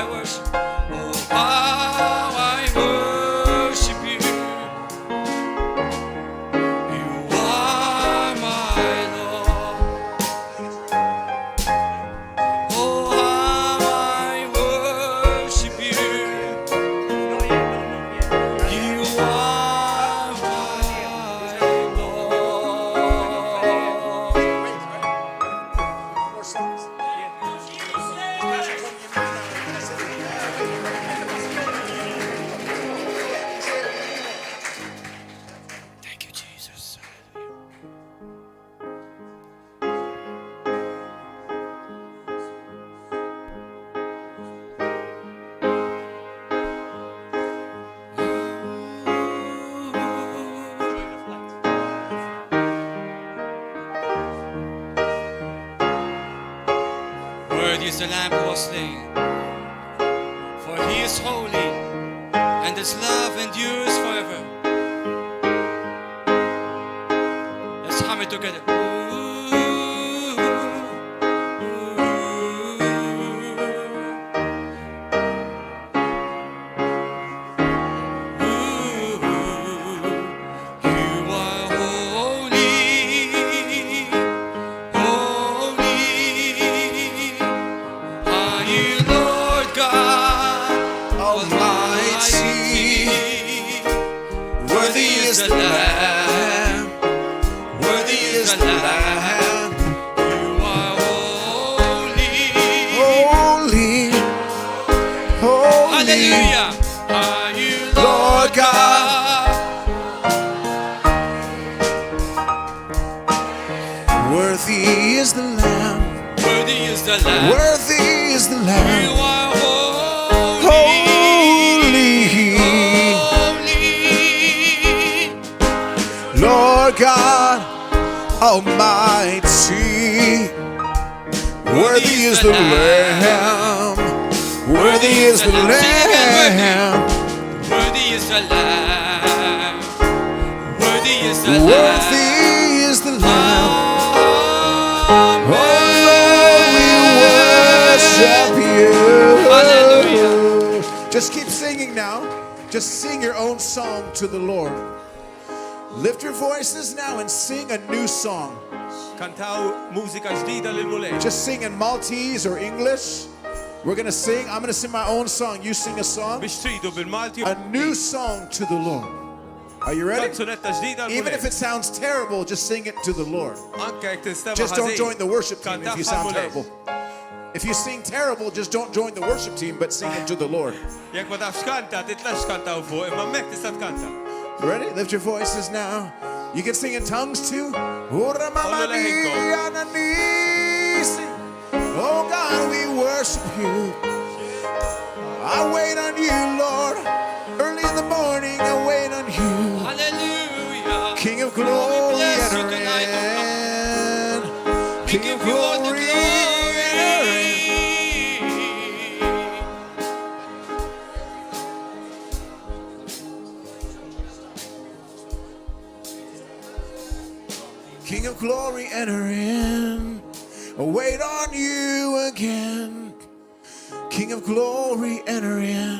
I worship. Oh, how I worship you. You are my Lord. Oh, how I worship you. You are my Lord. More songs. Thank you, Jesus. Worthy is the Lamb who was slain, for he is holy, and his love endures forever. Let's hum it together. You are holy, holy. Are you Lord God Almighty? Worthy is the Lamb. Worthy is the Lamb. You are holy. Holy, holy, Hallelujah. Are you Lord Lord God. God? Worthy is the Lamb. Worthy is the Lamb. Worthy is the You Lamb. are Holy, holy. Lord God Almighty. Worthy is the Lamb. Worthy is the Lamb. Worthy is the Lamb. Worthy is the Lamb. Worthy is the Lamb. Amen. Oh, we worship you. Hallelujah. Just keep singing now. Just sing your own song to the Lord. Lift your voices now and sing a new song. Kantaw mużika ġdida lil mulej. Just sing in Maltese or English. We're going to sing. I'm going to sing my own song. You sing a song. Biex tridu bil-Malti. A new song to the Lord. Are you ready? Kanzunetta ġdida lil Even if it sounds terrible, just sing it to the Lord. Anke jekk tinstema' Just don't ħażin. join the worship team if you sound Kantaħ terrible. If you sing terrible, just don't join the worship team, but sing it to the Lord. Jekk ma tafx kanta, titlax kantaw fuq, imma mek tista' tkanta. You ready? Lift your voices now. You can sing in tongues too. Oh God, we worship you. I wait on you, Lord. Early in the morning, I wait on you. Hallelujah. King of glory, bless you enter tonight, oh in. We King give of you all the glory, glory. enter in. King of glory, enter in. Wait on you again. King of glory, enter in.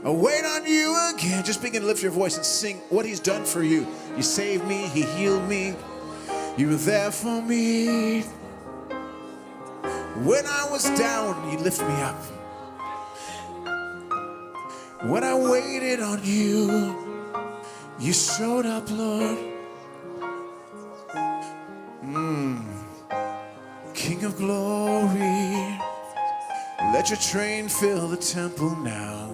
Wait on you again. Just begin to lift your voice and sing what he's done for you. You saved me, he healed me. You were there for me. When I was down, you lift me up. When I waited on you, you showed up, Lord. King of glory, let your train fill the temple now.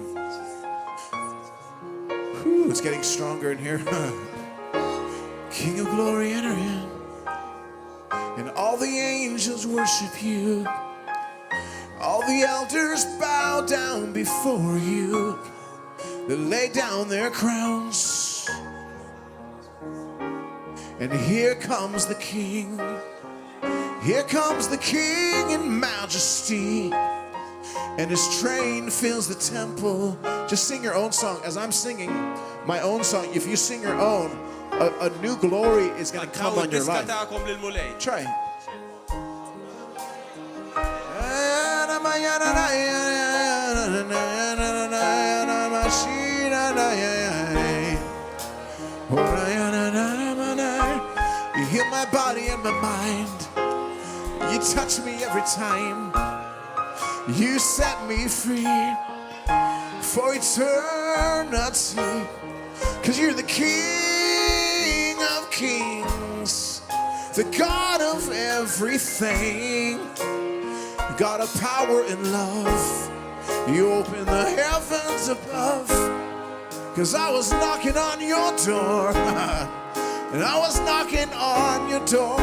Whew, it's getting stronger in here. King of glory, enter in. And all the angels worship you. All the elders bow down before you. They lay down their crowns. And here comes the King. Here comes the King in majesty. And his train fills the temple. Just sing your own song. As I'm singing my own song, if you sing your own, a new glory is going to come on your life. Try. my body and my mind. You touch me every time. You set me free for eternity. 'Cause you're the King of Kings, the God of everything, God of power and love. You open the heavens above. 'Cause I was knocking on your door, and I was knocking on your door.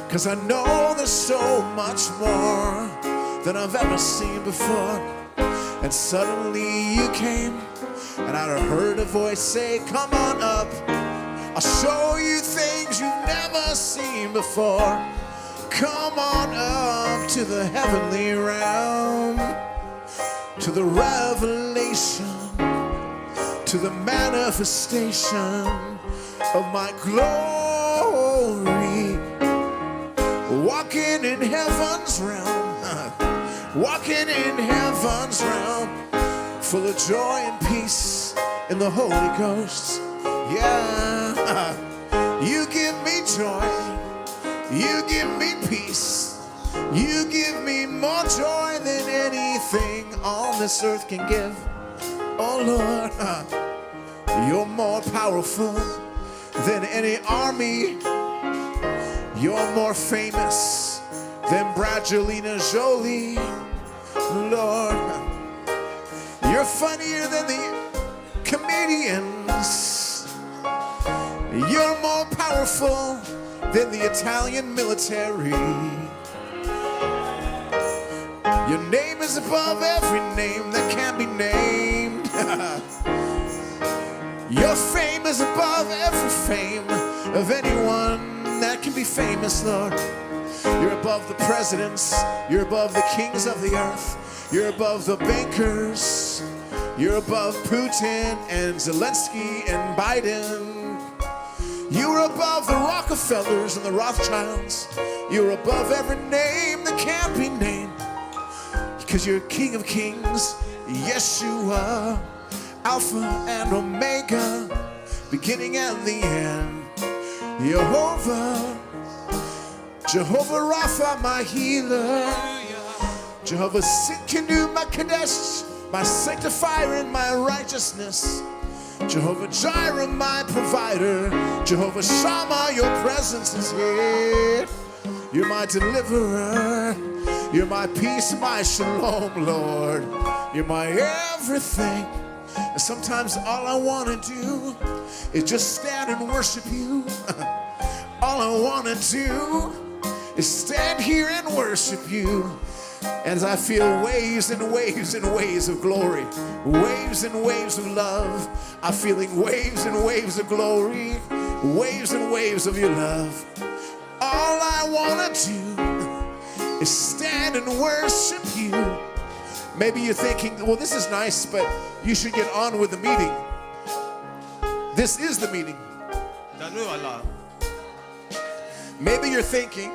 'Cause I know there's so much more than I've ever seen before. And suddenly you came, and I heard a voice say, come on up, I'll show you things you've never seen before. Come on up to the heavenly realm, to the revelation, to the manifestation of my glory. Walking in heaven's realm, walking in heaven's realm, full of joy and peace in the Holy Ghost. Yeah, you give me joy, you give me peace, you give me more joy than anything on this earth can give. Oh Lord, you're more powerful than any army. You're more famous than Brangelina Jolie. Lord, you're funnier than the comedians. You're more powerful than the Italian military. Your name is above every name that can be named. Your fame is above every fame of anyone that can be famous, Lord. You're above the presidents, you're above the kings of the earth, you're above the bankers, you're above Putin and Zelensky and Biden. You're above the Rockefellers and the Rothschilds. You're above every name that can't be named. Because you're King of Kings, Yeshua, Alpha and Omega, beginning and the end. Jehovah, Jehovah Rapha, my healer. Jehovah Sitkanu, my Kadesh, my sanctifier and my righteousness. Jehovah Jireh, my provider. Jehovah Shammah, your presence is here. You're my deliverer. You're my peace, my shalom, Lord. You're my everything. And sometimes all I want to do is just stand and worship you. All I want to do is stand here and worship you. As I feel waves and waves and waves of glory, waves and waves of love. I'm feeling waves and waves of glory, waves and waves of your love. All I want to do is stand and worship you. Maybe you're thinking, well, this is nice, but you should get on with the meeting. This is the meeting. Maybe you're thinking,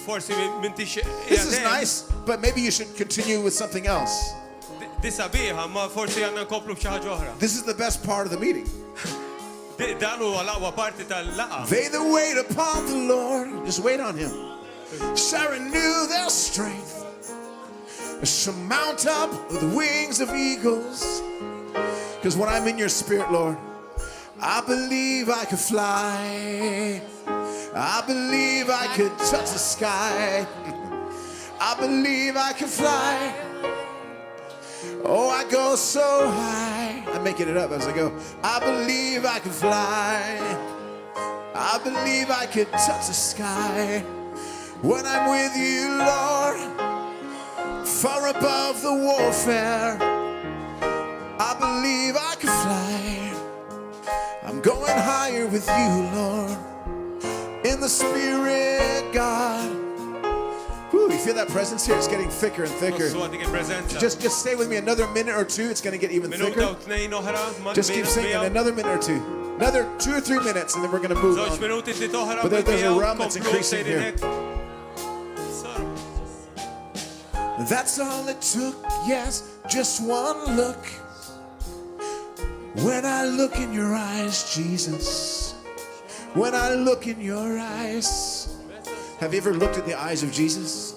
this is nice, but maybe you should continue with something else. This is the best part of the meeting. They that wait upon the Lord, just wait on Him, shall renew their strength. Shall mount up with wings of eagles. Because when I'm in your spirit, Lord, I believe I could fly. I believe I could touch the sky. I believe I could fly. Oh, I go so high. I'm making it up as I go. I believe I could fly. I believe I could touch the sky. When I'm with you, Lord, far above the warfare, I believe I can fly. I'm going higher with you, Lord, in the Spirit, God. Whew, you feel that presence here? It's getting thicker and thicker. Just stay with me another minute or two. It's going to get even thicker. Just keep singing another minute or two. Another 2 or 3 minutes, and then we're going to move on. But there's a realm that's increasing here. That's all it took, yes, just one look. When I look in your eyes, Jesus, when I look in your eyes. Have you ever looked at the eyes of Jesus?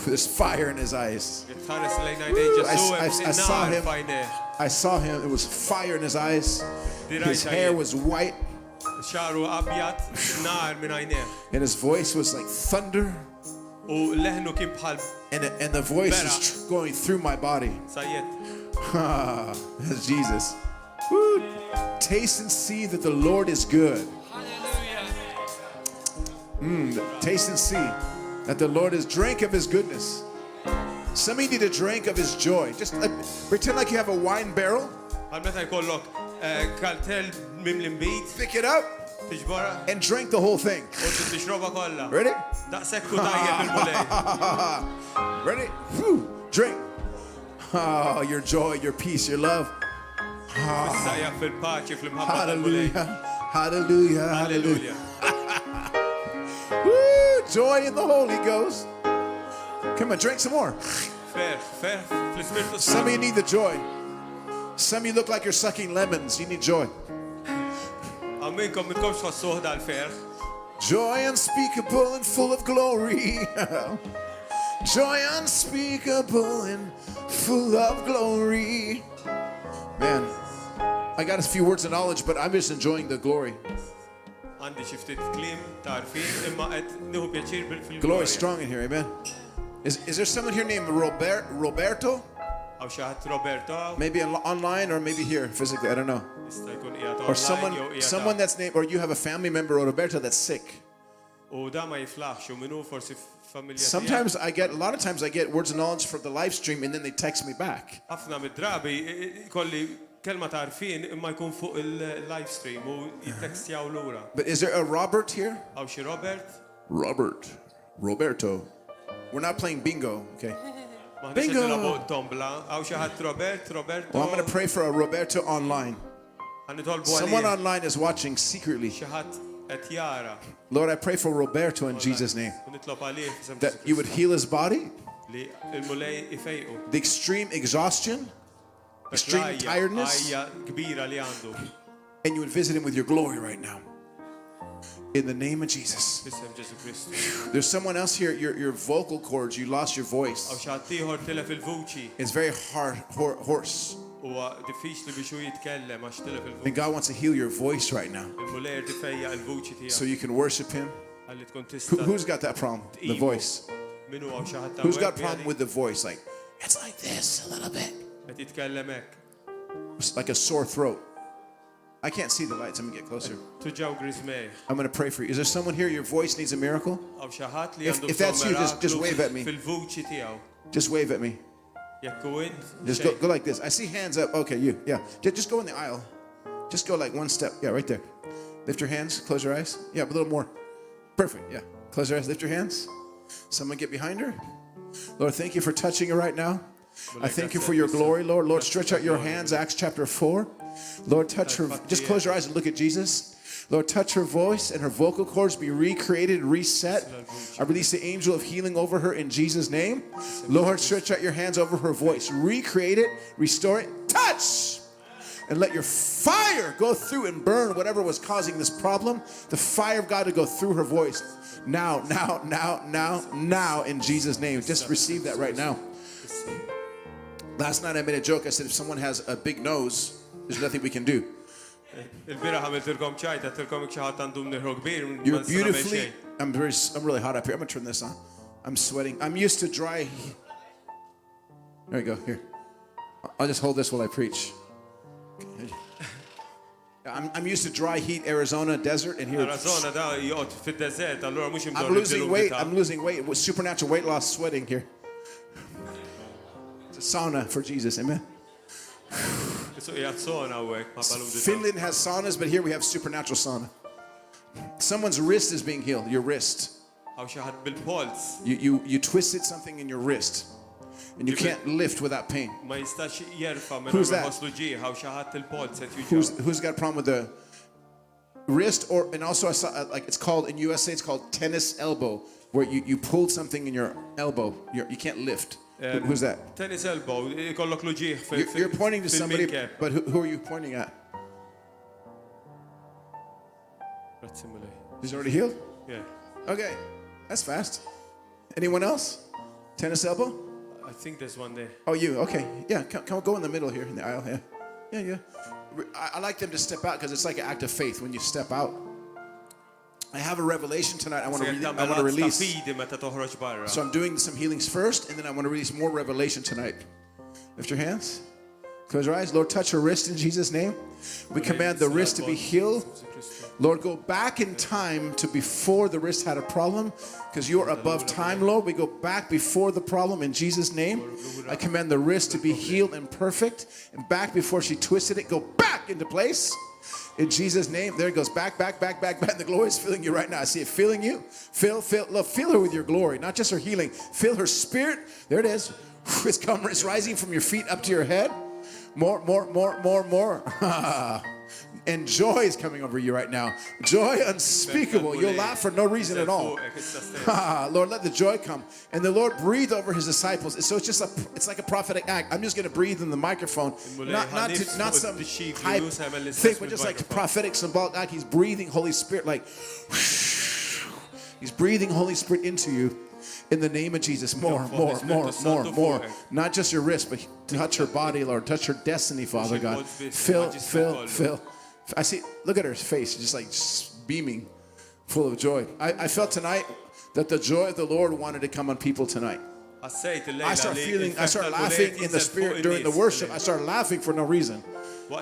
There's fire in his eyes. I saw him. It was fire in his eyes. His hair was white. And his voice was like thunder. And the voice is going through my body. That's Jesus. Woo. Taste and see that the Lord is good. Taste and see that the Lord is. Drink of his goodness. Some of you need to drink of his joy. Just pretend like you have a wine barrel. Pick it up and drink the whole thing. Ready? Ready? Whew. Drink. Oh, your joy, your peace, your love. Hallelujah. Hallelujah. Hallelujah. Woo, joy in the Holy Ghost. Come on, drink some more. Some of you need the joy. Some of you look like you're sucking lemons. You need joy. Joy unspeakable and full of glory. Joy unspeakable and full of glory. Man, I got a few words of knowledge, but I'm just enjoying the glory. Glory is strong in here, amen. Is there someone here named Roberto? Maybe online or maybe here physically, I don't know. Or someone that's named, or you have a family member, Roberto, that's sick. Sometimes a lot of times I get words of knowledge for the live stream and then they text me back. But is there a Robert here? Roberto. We're not playing bingo, okay? Bingo! Well, I'm going to pray for a Roberto online. Someone online is watching secretly. Lord, I pray for Roberto in Jesus' name. That you would heal his body. The extreme exhaustion. Extreme tiredness. And you would visit him with your glory right now. In the name of Jesus. There's someone else here, your vocal cords, you lost your voice. It's very hard, hoarse. And God wants to heal your voice right now. So you can worship him. Who's got that problem? The voice. Who's got a problem with the voice? Like, it's like this a little bit. It's like a sore throat. I can't see the lights. I'm going to get closer. I'm going to pray for you. Is there someone here, your voice needs a miracle? If that's you, just wave at me. Just wave at me. Just go like this. I see hands up. Okay, you. Yeah. Just go in the aisle. Just go like one step. Yeah, right there. Lift your hands. Close your eyes. Yeah, a little more. Perfect. Yeah. Close your eyes. Lift your hands. Someone get behind her. Lord, thank you for touching her right now. I thank you for your glory, Lord. Lord, stretch out your hands. Acts chapter 4. Lord, touch her. Just close your eyes and look at Jesus. Lord, touch her voice and her vocal cords be recreated, reset. I release the angel of healing over her in Jesus' name. Lord, stretch out your hands over her voice. Recreate it, restore it, touch! And let your fire go through and burn whatever was causing this problem. The fire of God to go through her voice. Now, in Jesus' name. Just receive that right now. Last night I made a joke. I said if someone has a big nose, there's nothing we can do. You're beautifully. I'm really hot up here. I'm gonna turn this on. I'm sweating. I'm used to dry. There we go. Here. I'll just hold this while I preach. I'm used to dry heat, Arizona desert, and here. I'm losing weight. I'm losing weight. With supernatural weight loss, sweating here. It's a sauna for Jesus. Amen. Finland has saunas, but here we have supernatural sauna. Someone's wrist is being healed. Your wrist. You twisted something in your wrist, and you can't lift without pain. Who's that? Who's got a problem with the wrist? And also I saw it's called in USA. It's called tennis elbow, where you pulled something in your elbow. You can't lift. Who's that? Tennis elbow. You're pointing to somebody, but who are you pointing at? Grazzi mulej. He's already healed? Yeah. Okay, that's fast. Anyone else? Tennis elbow? I think there's one there. Oh, you, okay. Yeah, come go in the middle here, in the aisle, yeah. Yeah. I like them to step out because it's like an act of faith when you step out. I have a revelation tonight I want to release. So I'm doing some healings first, and then I want to release more revelation tonight. Lift your hands. Close your eyes. Lord, touch her wrist in Jesus' name. We command the wrist to be healed. Lord, go back in time to before the wrist had a problem, because you're above time, Lord. We go back before the problem in Jesus' name. I command the wrist to be healed and perfect, and back before she twisted it, go back into place. In Jesus' name, there it goes. Back. The glory is filling you right now. I see it filling you. Fill her with your glory, not just her healing. Fill her spirit. There it is. It's rising from your feet up to your head. More. And joy is coming over you right now. Joy unspeakable. You'll laugh for no reason at all. Lord, let the joy come. And the Lord breathed over his disciples. So it's like a prophetic act. I'm just going to breathe in the microphone. Not some hype thing, but just like a prophetic symbolic act. He's breathing Holy Spirit like he's breathing Holy Spirit into you. In the name of Jesus, more. Not just your wrist, but touch her body, Lord. Touch her destiny, Father God. Fill. I see, look at her face, just beaming, full of joy. I felt tonight that the joy of the Lord wanted to come on people tonight. I start laughing in the spirit during the worship. I started laughing for no reason.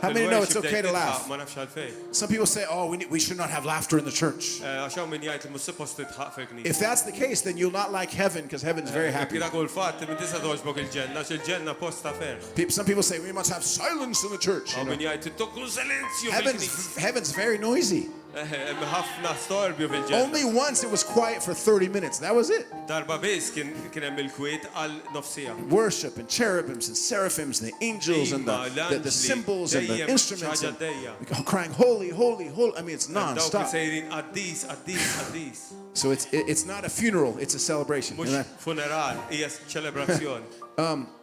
How many know it's okay to laugh? Some people say, oh, we should not have laughter in the church. If that's the case, then you'll not like heaven, because heaven's very happy. Some people say, we must have silence in the church. You know? Heaven's very noisy. Only once it was quiet for 30 minutes. That was it. Worship and cherubims and seraphims and the angels and the cymbals and the instruments and crying holy, holy, holy. I mean, it's non-stop. So it's not a funeral, it's a celebration.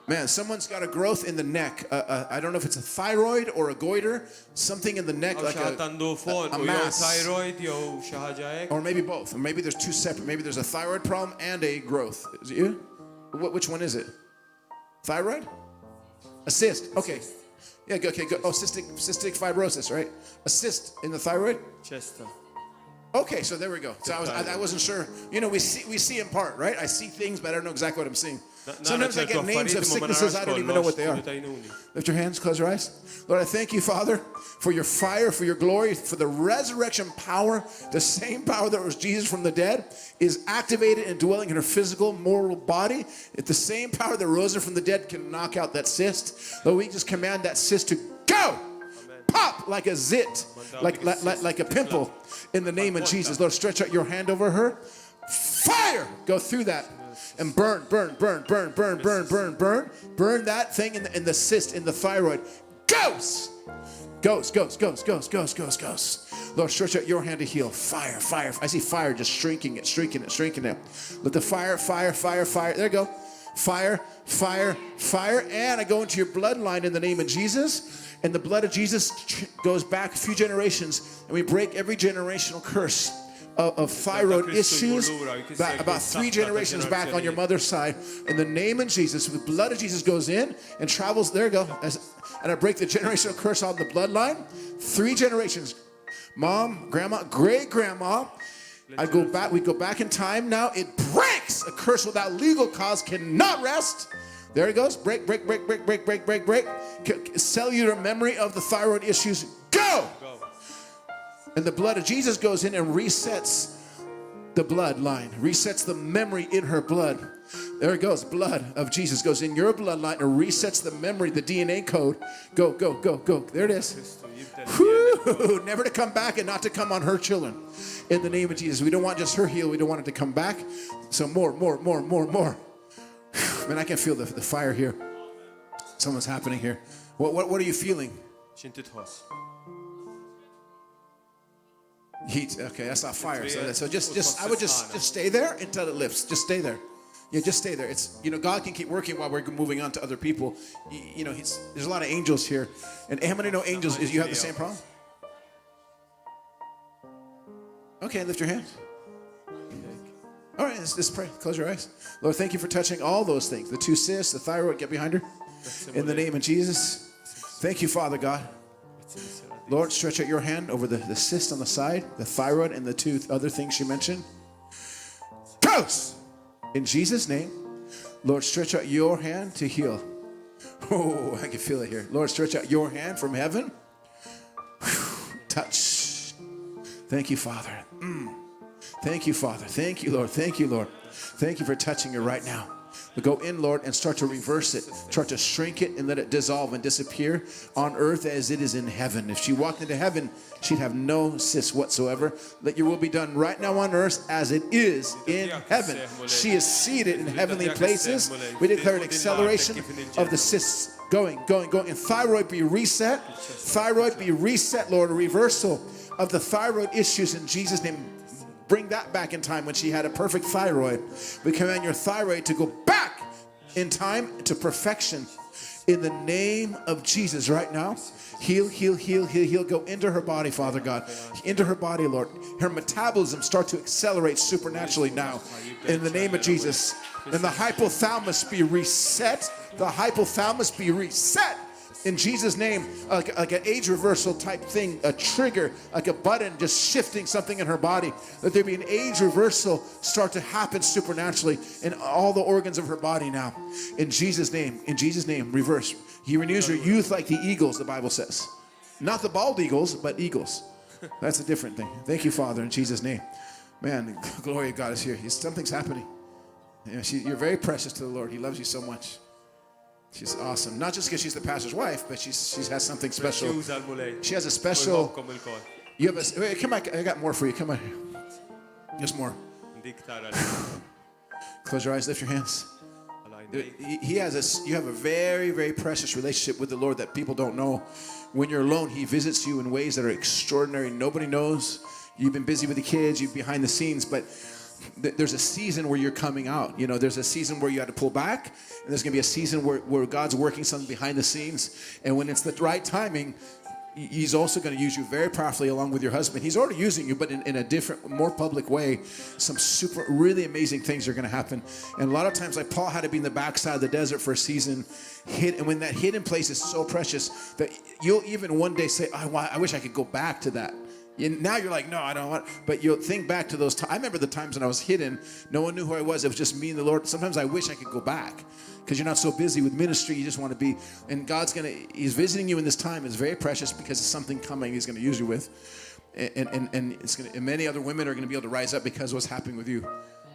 Man, someone's got a growth in the neck. I don't know if it's a thyroid or a goiter, something in the neck like a mass. Or maybe both. Or maybe there's two separate. Maybe there's a thyroid problem and a growth. Is it you? Which one is it? Thyroid? A cyst. Okay. Yeah, okay, good. Oh, cystic fibrosis, right? A cyst in the thyroid? Chester. Okay, so there we go. So I wasn't sure. You know, we see in part, right? I see things, but I don't know exactly what I'm seeing. Sometimes I get names of sicknesses, I don't even know what they are. Lift your hands, close your eyes. Lord, I thank you, Father, for your fire, for your glory, for the resurrection power. The same power that was Jesus from the dead is activated and dwelling in her physical, mortal body. It's the same power that rose her from the dead can knock out that cyst. Lord, we just command that cyst to go. Pop like a zit, like a pimple in the name of Jesus. Lord, stretch out your hand over her. Fire! Go through that and burn that thing in the cyst, in the thyroid. Goes. Lord, stretch out your hand to heal. Fire. I see fire just shrinking it. Let the fire. There you go. Fire. And I go into your bloodline in the name of Jesus. And the blood of Jesus goes back a few generations, and we break every generational curse of thyroid issues about 3 generations back on your mother's side. In the name of Jesus, the blood of Jesus goes in and travels. There you go. And I break the generational curse on the bloodline. 3 generations. Mom, grandma, great-grandma. We go back in time now. It breaks. A curse without legal cause cannot rest. There it goes. Break. Cellular memory of the thyroid issues. Go! And the blood of Jesus goes in and resets the bloodline. Resets the memory in her blood. There it goes. Blood of Jesus goes in your bloodline and resets the memory, the DNA code. Go. There it is. Whew. Never to come back and not to come on her children. In the name of Jesus. We don't want just her healed. We don't want it to come back. So more. Man, I can feel the fire here. Something's happening here. What are you feeling? Heat. Okay, that's not fire. So I would just stay there until it lifts. Just stay there. Yeah, just stay there. It's, God can keep working while we're moving on to other people. There's a lot of angels here. And how many know angels? You have the same problem? Okay, lift your hands. All right, let's pray. Close your eyes. Lord, thank you for touching all those things. The 2 cysts, the thyroid, get behind her. In the name of Jesus. Thank you, Father God. Lord, stretch out your hand over the cyst on the side, the thyroid, and the 2 other things she mentioned. Close! In Jesus' name, Lord, stretch out your hand to heal. Oh, I can feel it here. Lord, stretch out your hand from heaven. Touch. Thank you, Father. Thank you, Father. Thank you, Lord. Thank you, Lord. Thank you for touching her right now. But go in, Lord, and start to reverse it. Start to shrink it and let it dissolve and disappear on earth as it is in heaven. If she walked into heaven, she'd have no cysts whatsoever. Let your will be done right now on earth as it is in heaven. She is seated in heavenly places. We declare an acceleration of the cysts. Going. And thyroid be reset. Thyroid be reset, Lord. A reversal of the thyroid issues in Jesus' name. Bring that back in time when she had a perfect thyroid. We command your thyroid to go back in time to perfection in the name of Jesus right now. Heal. Go into her body, Father God. Into her body, Lord. Her metabolism start to accelerate supernaturally now in the name of Jesus. And the hypothalamus be reset. The hypothalamus be reset. In Jesus' name, like an age reversal type thing, a trigger, like a button just shifting something in her body. Let there be an age reversal start to happen supernaturally in all the organs of her body now. In Jesus' name, reverse. He renews your youth like the eagles, the Bible says. Not the bald eagles, but eagles. That's a different thing. Thank you, Father, in Jesus' name. Man, the glory of God is here. Something's happening. You're very precious to the Lord. He loves you so much. She's awesome. Not just because she's the pastor's wife, but she has something special. She has a special. You have a. Wait, come on, I got more for you. Come on. There's more. Close your eyes. Lift your hands. You have a very, very precious relationship with the Lord that people don't know. When you're alone, He visits you in ways that are extraordinary. Nobody knows. You've been busy with the kids. You're behind the scenes, but there's a season where you're coming out. You know, there's a season where you had to pull back, and there's going to be a season where God's working something behind the scenes. And when it's the right timing, He's also going to use you very powerfully along with your husband. He's already using you, but in a different, more public way. Some super, really amazing things are going to happen. And a lot of times, like Paul had to be in the backside of the desert for a season, and when that hidden place is so precious that you'll even one day say, I wish I could go back to that. Now you're like, no, I don't want. But you'll think back to those times. I remember the times when I was hidden. No one knew who I was. It was just me and the Lord. Sometimes I wish I could go back because you're not so busy with ministry. You just want to be. And He's visiting you in this time. It's very precious because it's something coming He's going to use you with. And many other women are going to be able to rise up because of what's happening with you.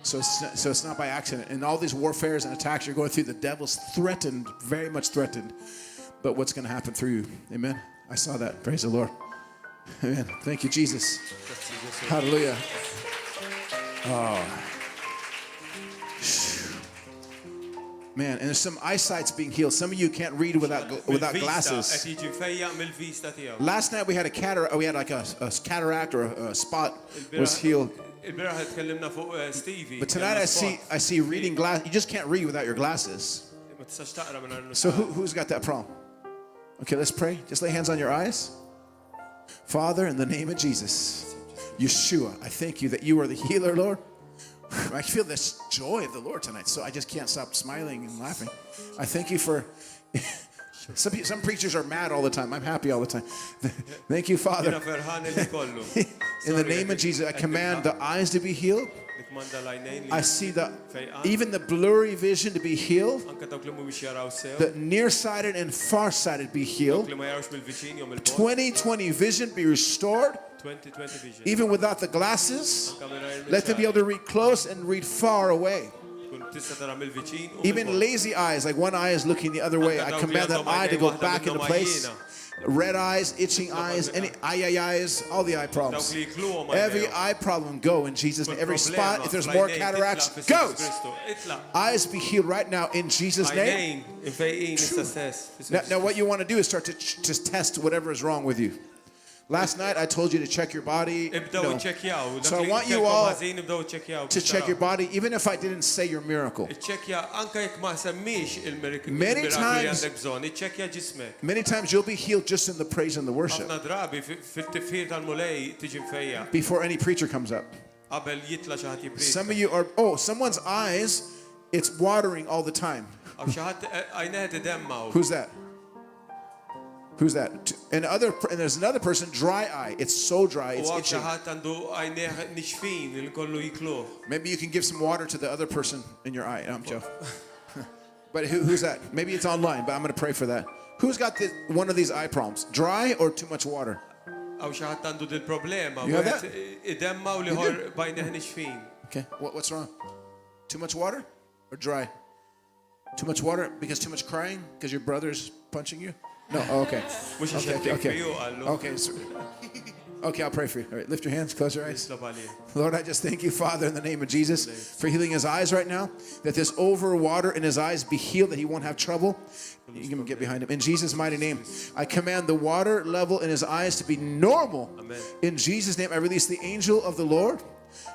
So it's not by accident. And all these warfares and attacks you're going through, the devil's threatened, very much threatened. But what's going to happen through you? Amen. I saw that. Praise the Lord. Amen. Thank you, Jesus. Hallelujah. Oh. Man, and there's some eyesight's being healed. Some of you can't read without glasses. Last night we had a cataract. We had like a cataract or a spot was healed. But tonight I see reading glass. You just can't read without your glasses. So who's got that problem? Okay, let's pray. Just lay hands on your eyes. Father, in the name of Jesus, Yeshua, I thank you that you are the healer, Lord. I feel this joy of the Lord tonight, so I just can't stop smiling and laughing. I thank you for... Some preachers are mad all the time. I'm happy all the time. Thank you, Father. In the name of Jesus, I command the eyes to be healed. I see even the blurry vision to be healed. The nearsighted and farsighted be healed. 20/20 vision be restored. Even without the glasses, let them be able to read close and read far away. Even lazy eyes, like one eye is looking the other way, I command that eye to go back into place. Red eyes, itching eyes, any eyes, all the eye problems. Every eye problem go in Jesus' name. Every spot, if there's more cataracts, goes. Eyes be healed right now in Jesus' name. Now what you want to do is start to just test whatever is wrong with you. Last night I told you to check your body. Ibdew iċċekkjaw. So I want you all Ħażin ibdew iċċekkjaw. to check your body, even if I didn't say your miracle. Iċċekkja anke jekk ma semmix il-mirakli Many li times- għandek bżonn, iċċekkja ġismek. Many times you'll be healed just in the praise and the worship Ħafna drabi fit-tifħir tal-mulej tiġi mfejja before any preacher comes up. qabel jitla xi ħadd jiprieka. Some of you are, someone's eyes, it's watering all the time. Għaw xi ħadd għajneħ idemmaw. Who's that? Who's that? And there's another person, dry eye. It's so dry, U it's għaw xi itching. ħadd għandu għajneħ nixfin li kollu jikluh. Maybe you can give some water to the other person in your eye. No, I'm joking. But who's that? Maybe it's online, but I'm going to pray for that. Who's got one of these eye problems? Dry or too much water? Għaw xi ħadd għandu dil problema. You have that? Idemmaw li ħor bajneħ nixfin. Okay, what's wrong? Too much water or dry? Too much water because too much crying because your brother's punching you? No, okay. Mhux Okay, ixeddek okay. fiju għallu. Okay, I'll pray for you. All right, lift your hands, close your eyes. Nislob għalih. Lord, I just thank you, Father, in the name of Jesus, for healing his eyes right now, that this over water in his eyes be healed, that he won't have trouble. You can get behind him. In Jesus' mighty name, I command the water level in his eyes to be normal. Amen. In Jesus' name, I release the angel of the Lord.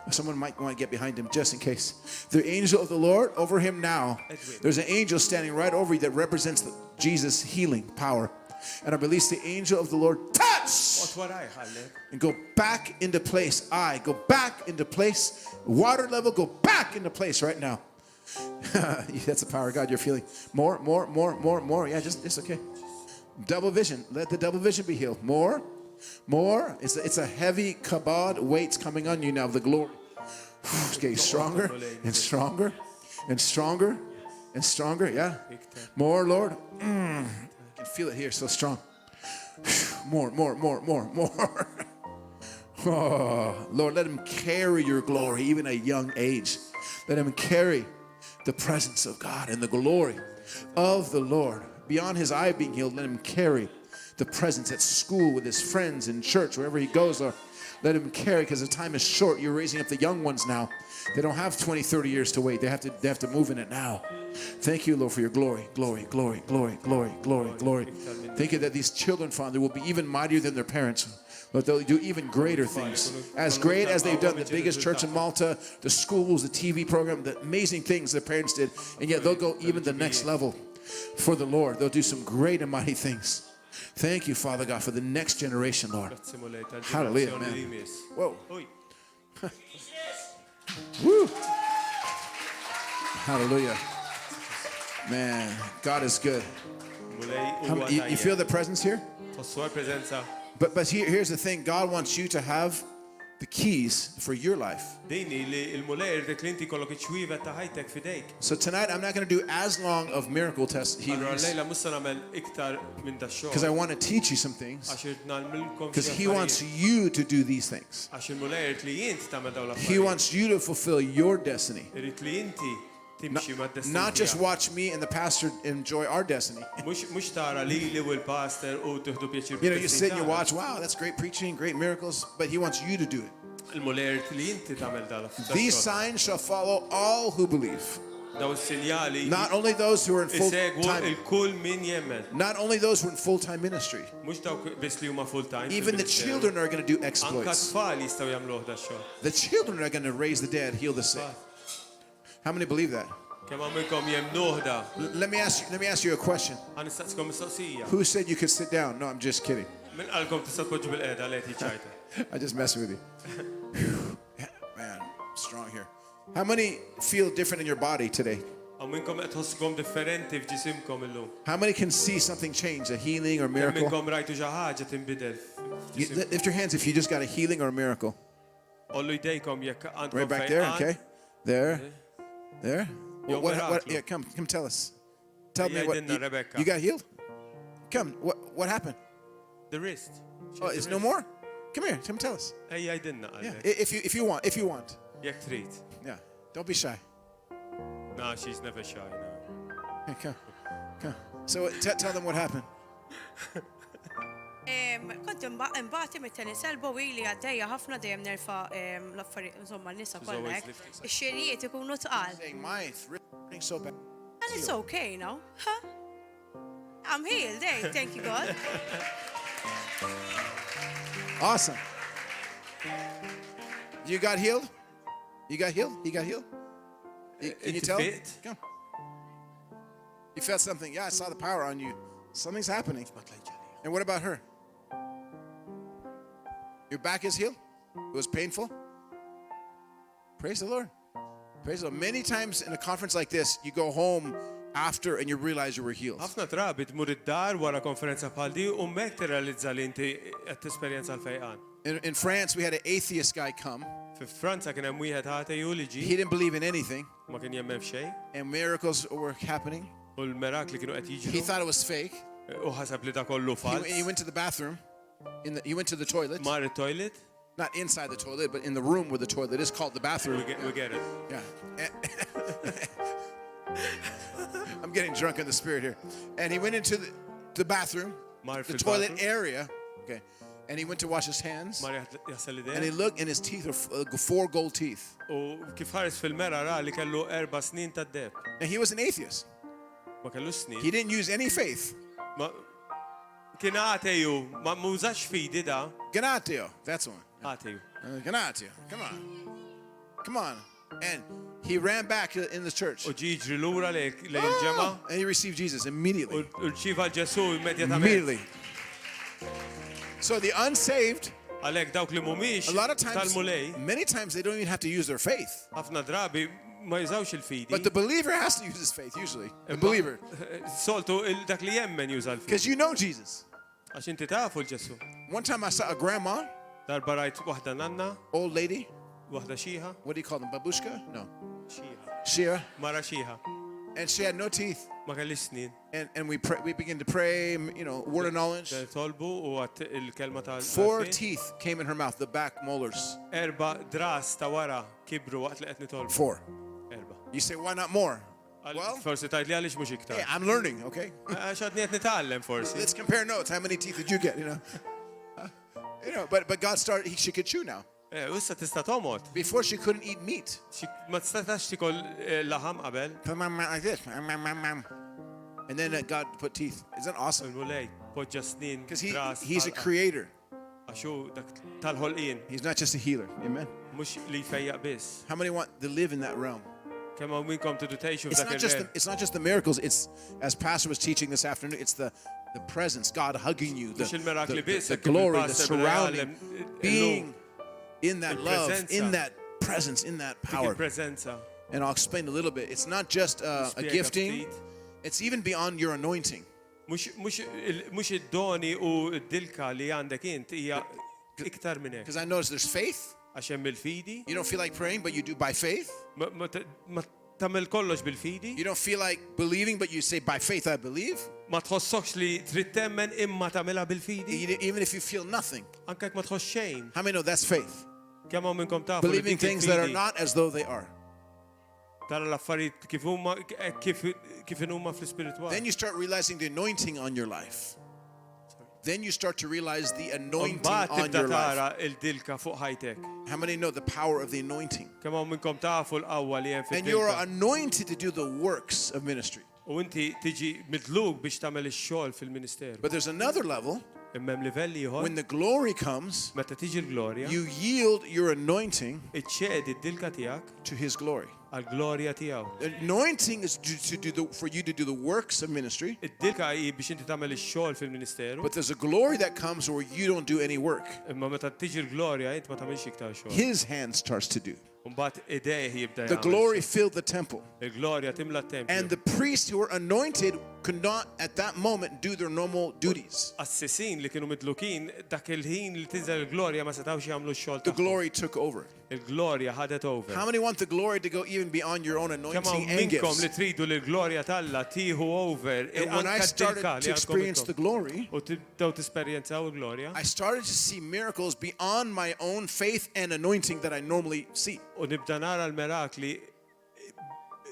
Someone might want to get behind him just in case. The angel of the Lord over him now. There's an angel standing right over you that represents Jesus' healing power. And I release the angel of the Lord, touch! And go back into place. Go back into place. Water level, go back into place right now. That's the power of God you're feeling. More. Yeah, it's okay. Double vision. Let the double vision be healed. More. It's a heavy kabod weight's coming on you now of the glory. It's getting stronger and stronger and stronger and stronger. Yeah. More, Lord. I can feel it here, so strong. More. Oh, Lord, let him carry your glory, even at a young age. Let him carry the presence of God and the glory of the Lord. Beyond his eye being healed, let him carry the presence at school with his friends in church, wherever he goes, Lord. Let him carry, because the time is short. You're raising up the young ones now. They don't have 20, 30 years to wait. They have to move in it now. Thank you, Lord, for your glory. Thank you that these children, Father, will be even mightier than their parents. Lord, they'll do even greater things. As great as they've done the biggest church in Malta, the schools, the TV program, the amazing things their parents did, and yet they'll go even the next level for the Lord. They'll do some great and mighty things. Thank you, Father God, for the next generation, Lord. Hallelujah, man. Whoa. Woo. Hallelujah. Man, God is good. You feel the presence here? But here's the thing. God wants you to have the keys for your life. So tonight I'm not going to do as long of miracle test healings because I want to teach you some things, because he wants you to do these things. He wants you to fulfill your destiny. Not just watch me and the pastor enjoy our destiny. You sit and you watch, wow, that's great preaching, great miracles, but he wants you to do it. These signs shall follow all who believe. Not only those who are in full-time, not only those who are in full-time ministry. Even the children are going to do exploits. The children are going to raise the dead, heal the sick. How many believe that? Let me ask you a question. Who said you could sit down? No, I'm just kidding. I just mess with you. Yeah, man, strong here. How many feel different in your body today? How many can see something change, a healing or miracle? Lift your hands if you just got a healing or a miracle. Right back there, okay. There. What, yeah, come tell us. Tell me what you got healed? Come, what happened? The wrist. Oh, is no more? Come here, come tell us. Yeah, if you want. Jekk trid. Yeah, don't be shy. No, she's never shy. No. Hey, come. So tell them what happened. Kont imbagħad mit-tennis elbow ili għaddejja ħafna dejjem nerfa' l-affarijiet insomma n-nisa kollha hekk. Ix-xirijiet ikunu tqal. And it's okay now. I'm healed, hey, thank you God. Awesome. You got healed? You got healed? He got healed? Can you tell? Come. You felt something. Yeah, I saw the power on you. Something's happening. And what about her? Your back is healed? It was painful? Praise the Lord. Praise the Lord. Many times in a conference like this, you go home after and you realize you were healed. Ħafna drabi tmur id-dar wara konferenza bħal di u mek tirrealizza li inti qed tesperjenza l-fejqan. In France, we had an atheist guy come. Fi Franza kien hemm wieħed ħatejju li ġie He didn't believe in anything, ma kien jemmen f'xejn and miracles were happening. u l-mirakli kienu qed He jiġru thought it was fake. u ħaseb li da kollu He fals. went to the bathroom. He went to the toilet. Mar it-toilet, Not inside the toilet, but in the room where the toilet is called the bathroom. we get it. Yeah. I'm getting drunk in the spirit here. And he went into the bathroom, the toilet area. Okay. And he went to wash his hands. Mar jaħsel And he idea. looked, and his teeth are 4 gold teeth. U kif ħares fil-mera ra li kellu 4 snin ta' deb. And he was an atheist. Ma kellux snin. He didn't use any faith. Kien għateju, ma mużax fidi da. Ganatio, that's one. Għateju. Ganatio, come on. Come on. And he ran back in the church. U ġiġri l-ura lej il-ġemma. And he received Jesus immediately. U rċiva Ġesu immedjatament. Immediately. So the unsaved, Għalek dawk li mumiex a lot of times, tal-mulej, many times they don't even have to use their faith. ħafna drabi ma jizawx il-fidi. But the believer has to use his faith usually. The believer. Soltu dak li jemmen juża l-fidi. Because you know Jesus. Għax inti tafu l-Ġesu. One time I saw a grandma, Darba rajt waħda nanna, old lady. waħda xieħa. What do you call them? Babushka? No. Xieħa. Shia. Mara xieħa. And she had no teeth. Ma kellix snin. And we began to pray, word of knowledge. Tolbu u għat il-kelma ta' 4 teeth came in her mouth, the back molars. 4 dras ta' wara kibru waqt li qed nitolbu. 4. 4. You say, why not more? Well, Forsi tajt li għalix mux iktar. hey, I'm learning, okay? Għax għad niet nitgħallem forsi. Let's compare notes. How many teeth did you get, But God started, she could chew now. Issa tista' tomot. Before she couldn't eat meat. Ma tistax tikol laħam qabel. Like this. And then God put teeth. Isn't that awesome? Il-mulej poġġa snin Because dras. he's a creator. Għaxu dak tal-ħolqien. He's not just a healer. Amen. Mux li fejjaq biss. How many want to live in that realm? Kemm hawn minkom tidu tgħixu It's f'dak not just ir-re. it's not just the miracles. It's, as Pastor was teaching this afternoon, it's the presence, God hugging you, Mux il-mirakli the biss. glory, the surrounding, being in that love, in that presence, in that power. Il-preżenza. And I'll explain a little bit. It's not just a gifting. It's even beyond your anointing. Mux id-doni u d-dilka li għandek int hija iktar minn hekk. Because I notice there's faith. Għax hemm il-fidi. You don't feel like praying, but you do by faith. Ma tagħmel kollox bil-fidi. You don't feel like believing, but you say by faith I believe. Ma tħossokx li trid temmen imma tagħmilha bil-fidi. Even if you feel nothing. Anke jekk ma tħoss xejn. How many know that's faith? Kemm hawn minnkom tafu li Believing dik things that are il-fidi not as though they are. tara l-affarijiet kif huma kif huma fl-ispiritwali. Then you start realizing the anointing on your life. Then you start to realize the anointing on your life. tara il-dilka fuq ħajtek. How many know the power of the anointing? Kemm hawn minnkom tafu l-qawwa li hemm And you are fid-dilka. anointed to do the works of ministry. U inti tiġi midluk biex tagħmel ix-xogħol fil-ministeru. But there's another level. Imma hemm livelli ieħor. When the glory comes, Meta tiġi l-glorja, you yield your anointing iċċedi d-dilka tiegħek to His glory. għall-glorja tiegħu. The anointing is for you to do the works of ministry. Id-dilka hi biex inti tagħmel ix-xogħol fil-ministeru. But there's a glory that comes where you don't do any work. Imma meta tiġi l-glorja int ma tagħmilx iktar xogħol. His hand starts to do. Mbagħad idejh jibda The jagħmel. glory filled the temple. Il-glorja timla t-tempju. And the priests who were anointed could not at that moment do their normal duties. Assisin li kienu midlukin dak il-ħin li tinżel il-glorja ma setgħux jagħmlu x-xogħol The tagħhom. glory took over. Il-glorja ħadet over. How many want the glory to go even beyond your own Kemm hawn anointing and minnkom gifts? li tridu li l-glorja talla tieħu over And when I anke started d-dilka to li experience the għandkom glory, u tibdew tisperjenzaw il-glorja I started to see miracles beyond my own faith and anointing that I normally see. u nibda nara l-mirakli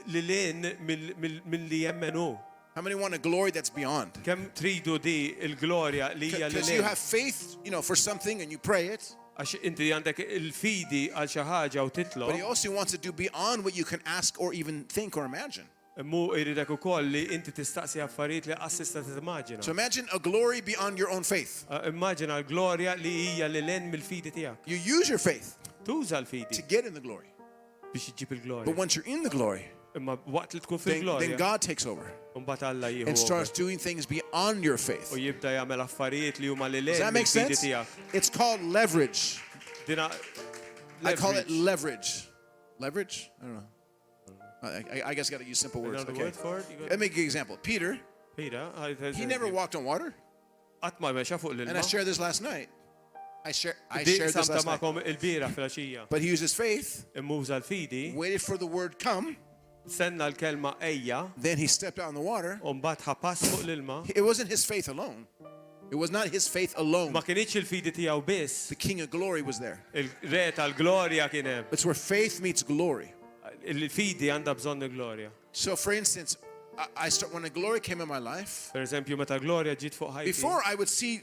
li lin mill-li jemmenu. How many want a glory that's beyond? Kemm tridu di il-glorja li hija li Because you lin. have faith, for something and you pray it, Għax inti għandek il-fidi għal xi ħaġa u but He titlob, also wants to do beyond what you can ask or even think or imagine. Mu jridek ukoll li inti tistaqsi affarijiet li qassista timmaġina. So imagine a glory beyond your own faith. Immaġina l-glorja li hija lil hinn mill-fidi tiegħek. You use your faith Tuża to l-fidi get in the glory. biex iġġib il-glorja. But once you're in the glory, Imma waqt li tkun then fil-glorja, God takes over mbagħad Alla jieħu and starts doing things beyond your faith. u jibda jagħmel affarijiet li huma lil Does hinn that make mill-fidi sense? tiegħek. It's called leverage. Dina I call it leverage. Leverage? I don't know. I guess I got to use simple words. Another Okay. word for it? You got- Let me give you an example. Peter, Peter, he never walked on water. qatt ma mexa fuq And l-ilma. I shared this last night. I shared Dik this samta last night. magħkom il-bira fil-għaxija. But he used his faith, Immuża l-fidi, waited for the word come, senna l-kelma ejja, then he stepped out in the water. u mbagħad ħapass fuq l-ilma. It wasn't his faith alone. It was not his faith alone. Ma kienx il-fidi tiegħu biss. The King of Glory was there. Il-re tal-glorja kien hemm. It's where faith meets glory. Il-fidi għandha bżonn il-glorja. So, for instance, when the glory came in my life, Per eżempju, meta glorja ġiet fuq ħajti. before I would see,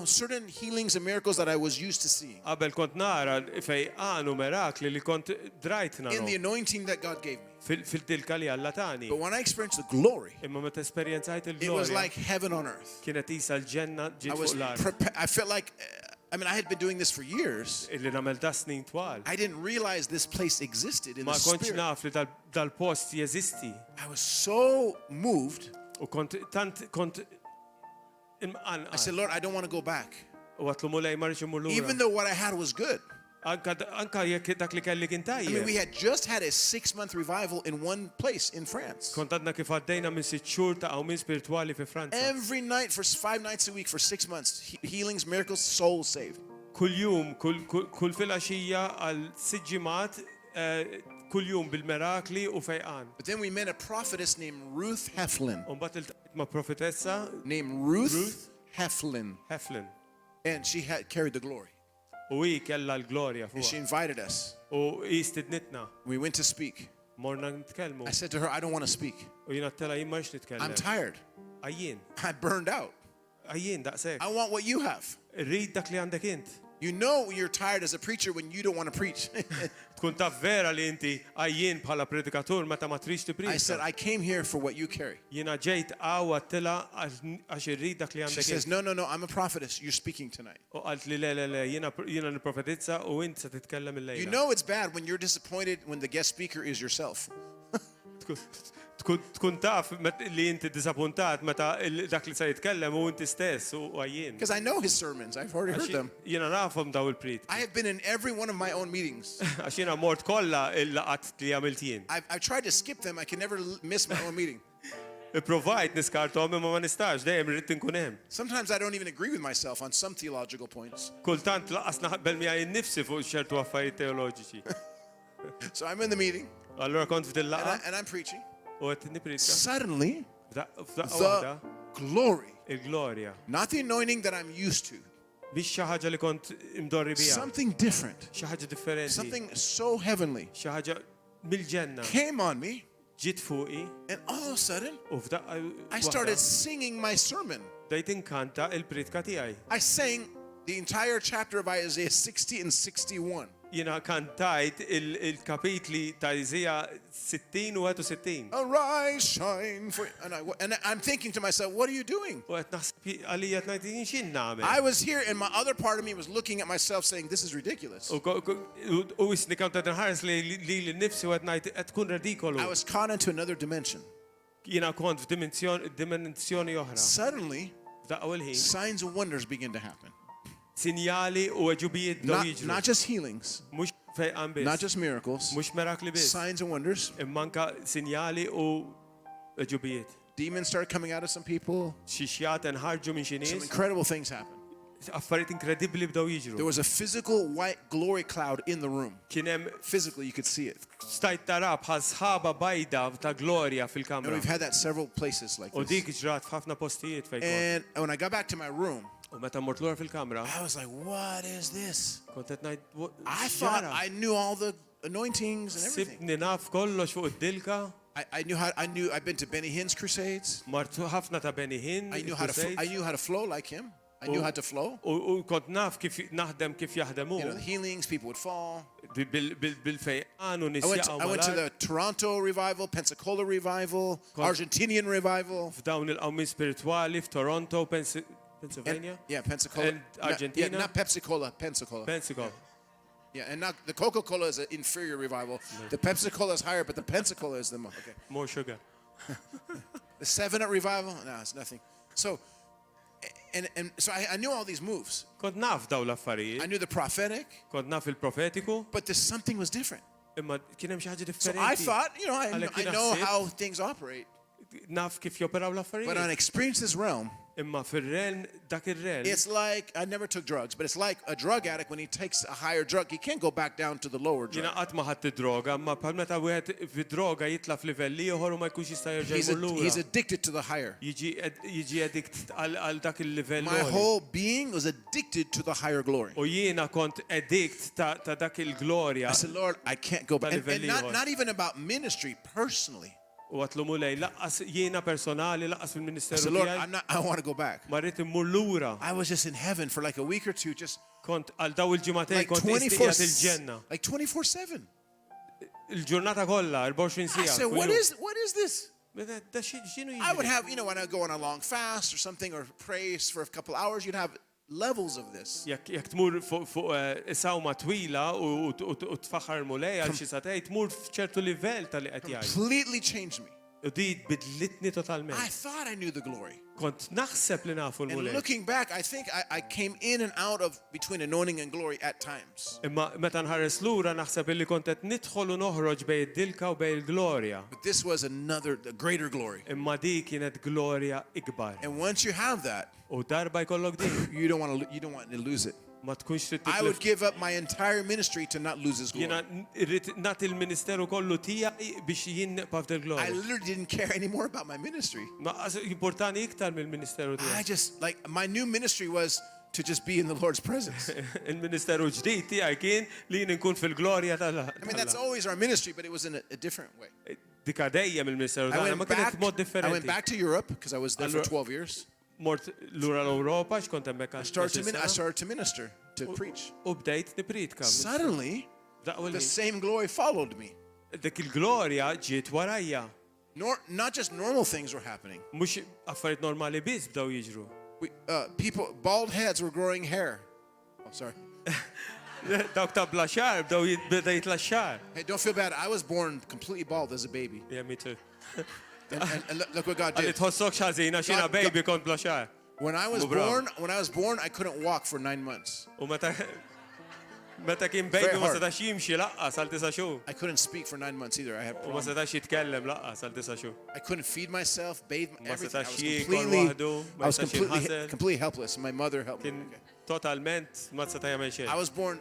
certain healings and miracles that I was used to seeing Qabel kont nara fejqanu mirakli li kont drajt in the narhom anointing that God gave me. fil-tilka li Alla tani. But when I experienced the glory, Imma meta esperjenzajt it was il-glorja like heaven on earth. kienet isa l-ġenna ġiet fuq l-art. I felt like, I had been doing this for years. Illi nagħmel da snin twal. I didn't realize this place existed in the Ma kontx spirit. naf li dal-post jeżisti. I was so moved. U kont I imqanqal. said, Lord, I don't want to go back. U għatlu mulej marriċ imur lura. Even though what I had was good. Anka jekk dak li kelli kien tajjeb. We had just had a 6-month revival in one place in France. Kont għadna kif għaddejna minn 6 xhur ta' minn spirituali fi Franza. Every night for 5 nights a week for 6 months, healings, miracles, souls saved. Kull jum, kull filgħaxija għal 6 ġimgħat, kull jum bil-mirakli u fejqan. But then we met a prophetess named Ruth Heflin. U mbagħad iltaqgħet ma' profetessa Named Ruth Heflin. Heflin. And she had carried the glory. U hi kellha l-glorja And she fuqha. invited us. U jistidnitna. We went to speak. Morna nitkellmu. I said to her, I don't want to speak. U jiena ttela jien m'għandx I'm nitkellem. tired. Għajjien, I burned out. għajjien daqshekk. I want what you have. Irrid dak li għandek int. You know you're tired as a preacher when you don't want to preach. Tkun taf vera li inti għajjien bħala predikatur meta ma trix I said, tiprika. I came here for what you carry. Jiena ġejt għawa tila għax irrid dak li She għandek says, int. no, I'm a prophetess. You're speaking tonight. U qalt li le, jiena nipprofetizza u int se titkellem You il-lejla. know it's bad when you're disappointed when the guest speaker is yourself. Tkun taf li inti disappuntat meta dak li se jitkellem u inti stess u għajjien. Because I know his sermons. I've already heard them. Jiena nafhom daw il-prit. I have been in every one of my own meetings. Għax jiena mort kollha il-laqat li għamilt jien. I've tried to skip them. I can never miss my own meeting. Ipprovajt niskartom imma ma nistax, dejjem irrid inkun hemm. Sometimes I don't even agree with myself on some theological points. Kultant laqas naħbel miegħi nnifsi fuq ċertu affarijiet teoloġiċi. So I'm in the meeting Allura kont f'din laqa and I'm preaching. u qed niprika. Suddenly, F'daqqa waħda the glory, il-glorja not the anointing that I'm used to, biex xi ħaġa li kont imdorri biha. something different, Xi ħaġa differenti. something so heavenly Xi ħaġa mill-ġenna came on me. ġiet fuqi And all of a sudden, u f'daqqa I started singing my sermon. dejt inkanta il-pritka tiegħi. I sang the entire chapter of Isaiah 60 and 61. Jiena kantajt il-kapitli ta' Iżija 60 u 61. Arise, shine, and I'm thinking to myself, what are you doing? U qed naħseb għalija qed ngħid x'in nagħmel. I was here, and my other part of me was looking at myself, saying, "This is ridiculous." U isni kont qed inħares li nnifsi u qed ngħid qed tkun redikolu. I was caught into another dimension. Jiena kont f'dimensjoni oħra. Suddenly, F'daqqa il-ħin signs and wonders begin to happen. sinjali u eġubijiet daw jiġru. Not just healings, Mhux fejqan not biss. just miracles, Mhux mirakli biss. signs and wonders. Immanka sinjali u eġubijiet. Demons started coming out of some people. Xi xjat nħarġu minn xi Some nies. incredible things happened. Affarijiet inkredibbli bdew There jiġru. was a physical white glory cloud in the room. Kien hemm Physically, you could see it. stajt tara bħal sħaba bajda ta' glorja And fil-kamra. we've had that several places like U dik this. ġrat f'ħafna postijiet fejn kont. And when I got back to my room, U meta mort lura fil-kamra, I was like, what is this? kont qed ngħid I thought I knew all the anointings and everything. Sibni naf kollox fuq id-dilka, I've been to Benny Hinn's crusades. martu ħafna ta' Benihin, I knew how to flow like him. I knew how to flow. U kont naf kif naħdem kif jaħdem You know, the healings, people would fall. bil-fejqan u I nisjaqgħu went to the Toronto revival, Pensacola revival, Argentinian revival. f'dawn il-qawmin spiritwali f'Toronto, Pennsylvania. Yeah, Pensacola. And Argentina. Yeah, not Pepsi-Cola, Pensacola. Pensacola. Yeah, and not the Coca-Cola is an inferior revival. The Pepsi-Cola is higher, but the Pensacola is the more. Okay. More sugar. The 7-Up revival? No, it's nothing. So, and so I knew all these moves. Kont naf daw I l-affarijiet, knew the prophetic, kont naf il-profetiku, but there's something was different. imma kien hemm xi ħaġa So differenti. I thought, you know, I Għalhekk jien know naħseb- how things operate, Naf kif joperaw but l-affarijiet. on experience this realm, Imma fir-ren dak ir-ren it's like I never took drugs, but it's like a drug addict when he takes a higher drug, he can't go back down to the lower drug. jiena qatt ma ħadd droga, imma bħal meta wieħed fid-droga jitla f'livell ieħor u ma jkunx jista' jerġa' jmur He's lura. addicted to the higher. Jiġi addict għal dak il-livell My għoli. whole being was addicted to the higher glory. U jiena kont addict ta' dak il-glorja. I said, Lord, I can't go back. And Livelli not even about ministry personally. U għatlu mulej, laqqas jiena personali, laqqas I fil-ministeru said, Lord, tiegħi. I want to go back. Ma rrid immur lura. I was just in heaven for like a week or two, just Kont għal daw il-ġimatej like kont 24, istijat il-ġenna. like 24/7. Il-ġurnata kollha, 24 I sija. said, what is this? Da xinu I would jiġri? have, you know, when I go on a long fast or something or pray for a couple hours, you'd have levels of this. Jekk tmur fuq isawma twila u tfaħħar mulej għal xi satej, tmur f'ċertu livell tal-li qed jgħid. Completely changed me. U di bidlitni totalment. I thought I knew the glory. Kont naħseb li nafu And l-mulej. looking back, I think I came in and out of between anointing and glory at times. Imma meta nħares lura naħseb li kont qed nidħol u noħroġ bejn id-dilka u bejn il-glorja. But this was a greater glory. Imma di kienet glorja ikbar. And once you have that, U darba jkollok din, you don't want to lose it. ma tkunx trid I would titlef. give up my entire ministry to not lose his glory. Jiena irrid nagħti il-ministeru kollu tiegħi biex jien nibqa' I f'dil-glorja. literally didn't care anymore about my ministry. Ma importanti iktar mill-ministeru I tiegħi. just, like, my new ministry was to just be in the Lord's presence. Il-ministeru ġdid tiegħi kien li jien nkun fil-glorja tal-. I mean, that's always our ministry, but it was in a different way. Dik dejjem il-ministeru tagħna ma kienet mod I went differenti. back to Europe because I was there for Allora- 12 years. Mort lura l-Ewropa x'kont hemmhekk I għal started to minister, to preach. U bdejt nipritka. Suddenly, the Daqweli. same glory followed me. Dik il-glorja ġiet warajja. Not just normal things were happening. Mhux affarijiet normali biss bdew jiġru. People, bald heads were growing hair. Oh, sorry. Dawk ta' bla xar bdew beda jitla xar. Hey, don't feel bad. I was born completely bald as a baby. Yeah, me too. And look what God Għalli did. tħossok xazina xina God- baby kont bla xar. When I was Bravo. born, I couldn't walk for 9 months. U meta kien Very baby ma hard. setax jimxi laqqas għal 9 xhur. I couldn't speak for 9 months either. I had U ma problems. setax jitkellem laqqas għal 9 xhur. I couldn't feed myself, bathe, Ma everything. I setax was jiekol completely, waħdu, ma I was setax completely, jinħasel. completely helpless. My mother helped me. Kien Okay. totalment ma seta jagħmel xejn. I was born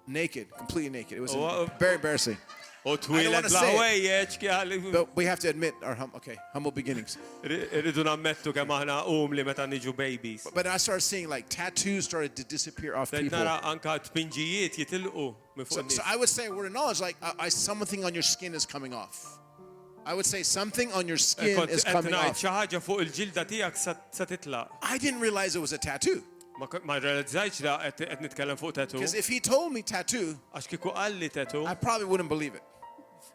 naked, completely naked. It was Oh, very embarrassing. U twilet wanna la say it. ħwejjeġ kien But we have to admit our humble beginnings. Irridu nammettu kemm aħna li meta niġu babies. But I started seeing like tattoos started to disappear off Tgħid people. nara anka tpinġijiet jitilqu minn fuq So nies. I would say a word of knowledge, like something on your skin is coming off. I would say something on your skin Kont is qed coming ngħid off. xi ħaġa fuq il-ġilda tiegħek sa titlaq. I didn't realize it was a tattoo. Ma realizzajx da qed nitkellem fuq tatu. Because if he told me tattoo, Għax kieku qalli tatu, I probably wouldn't believe it.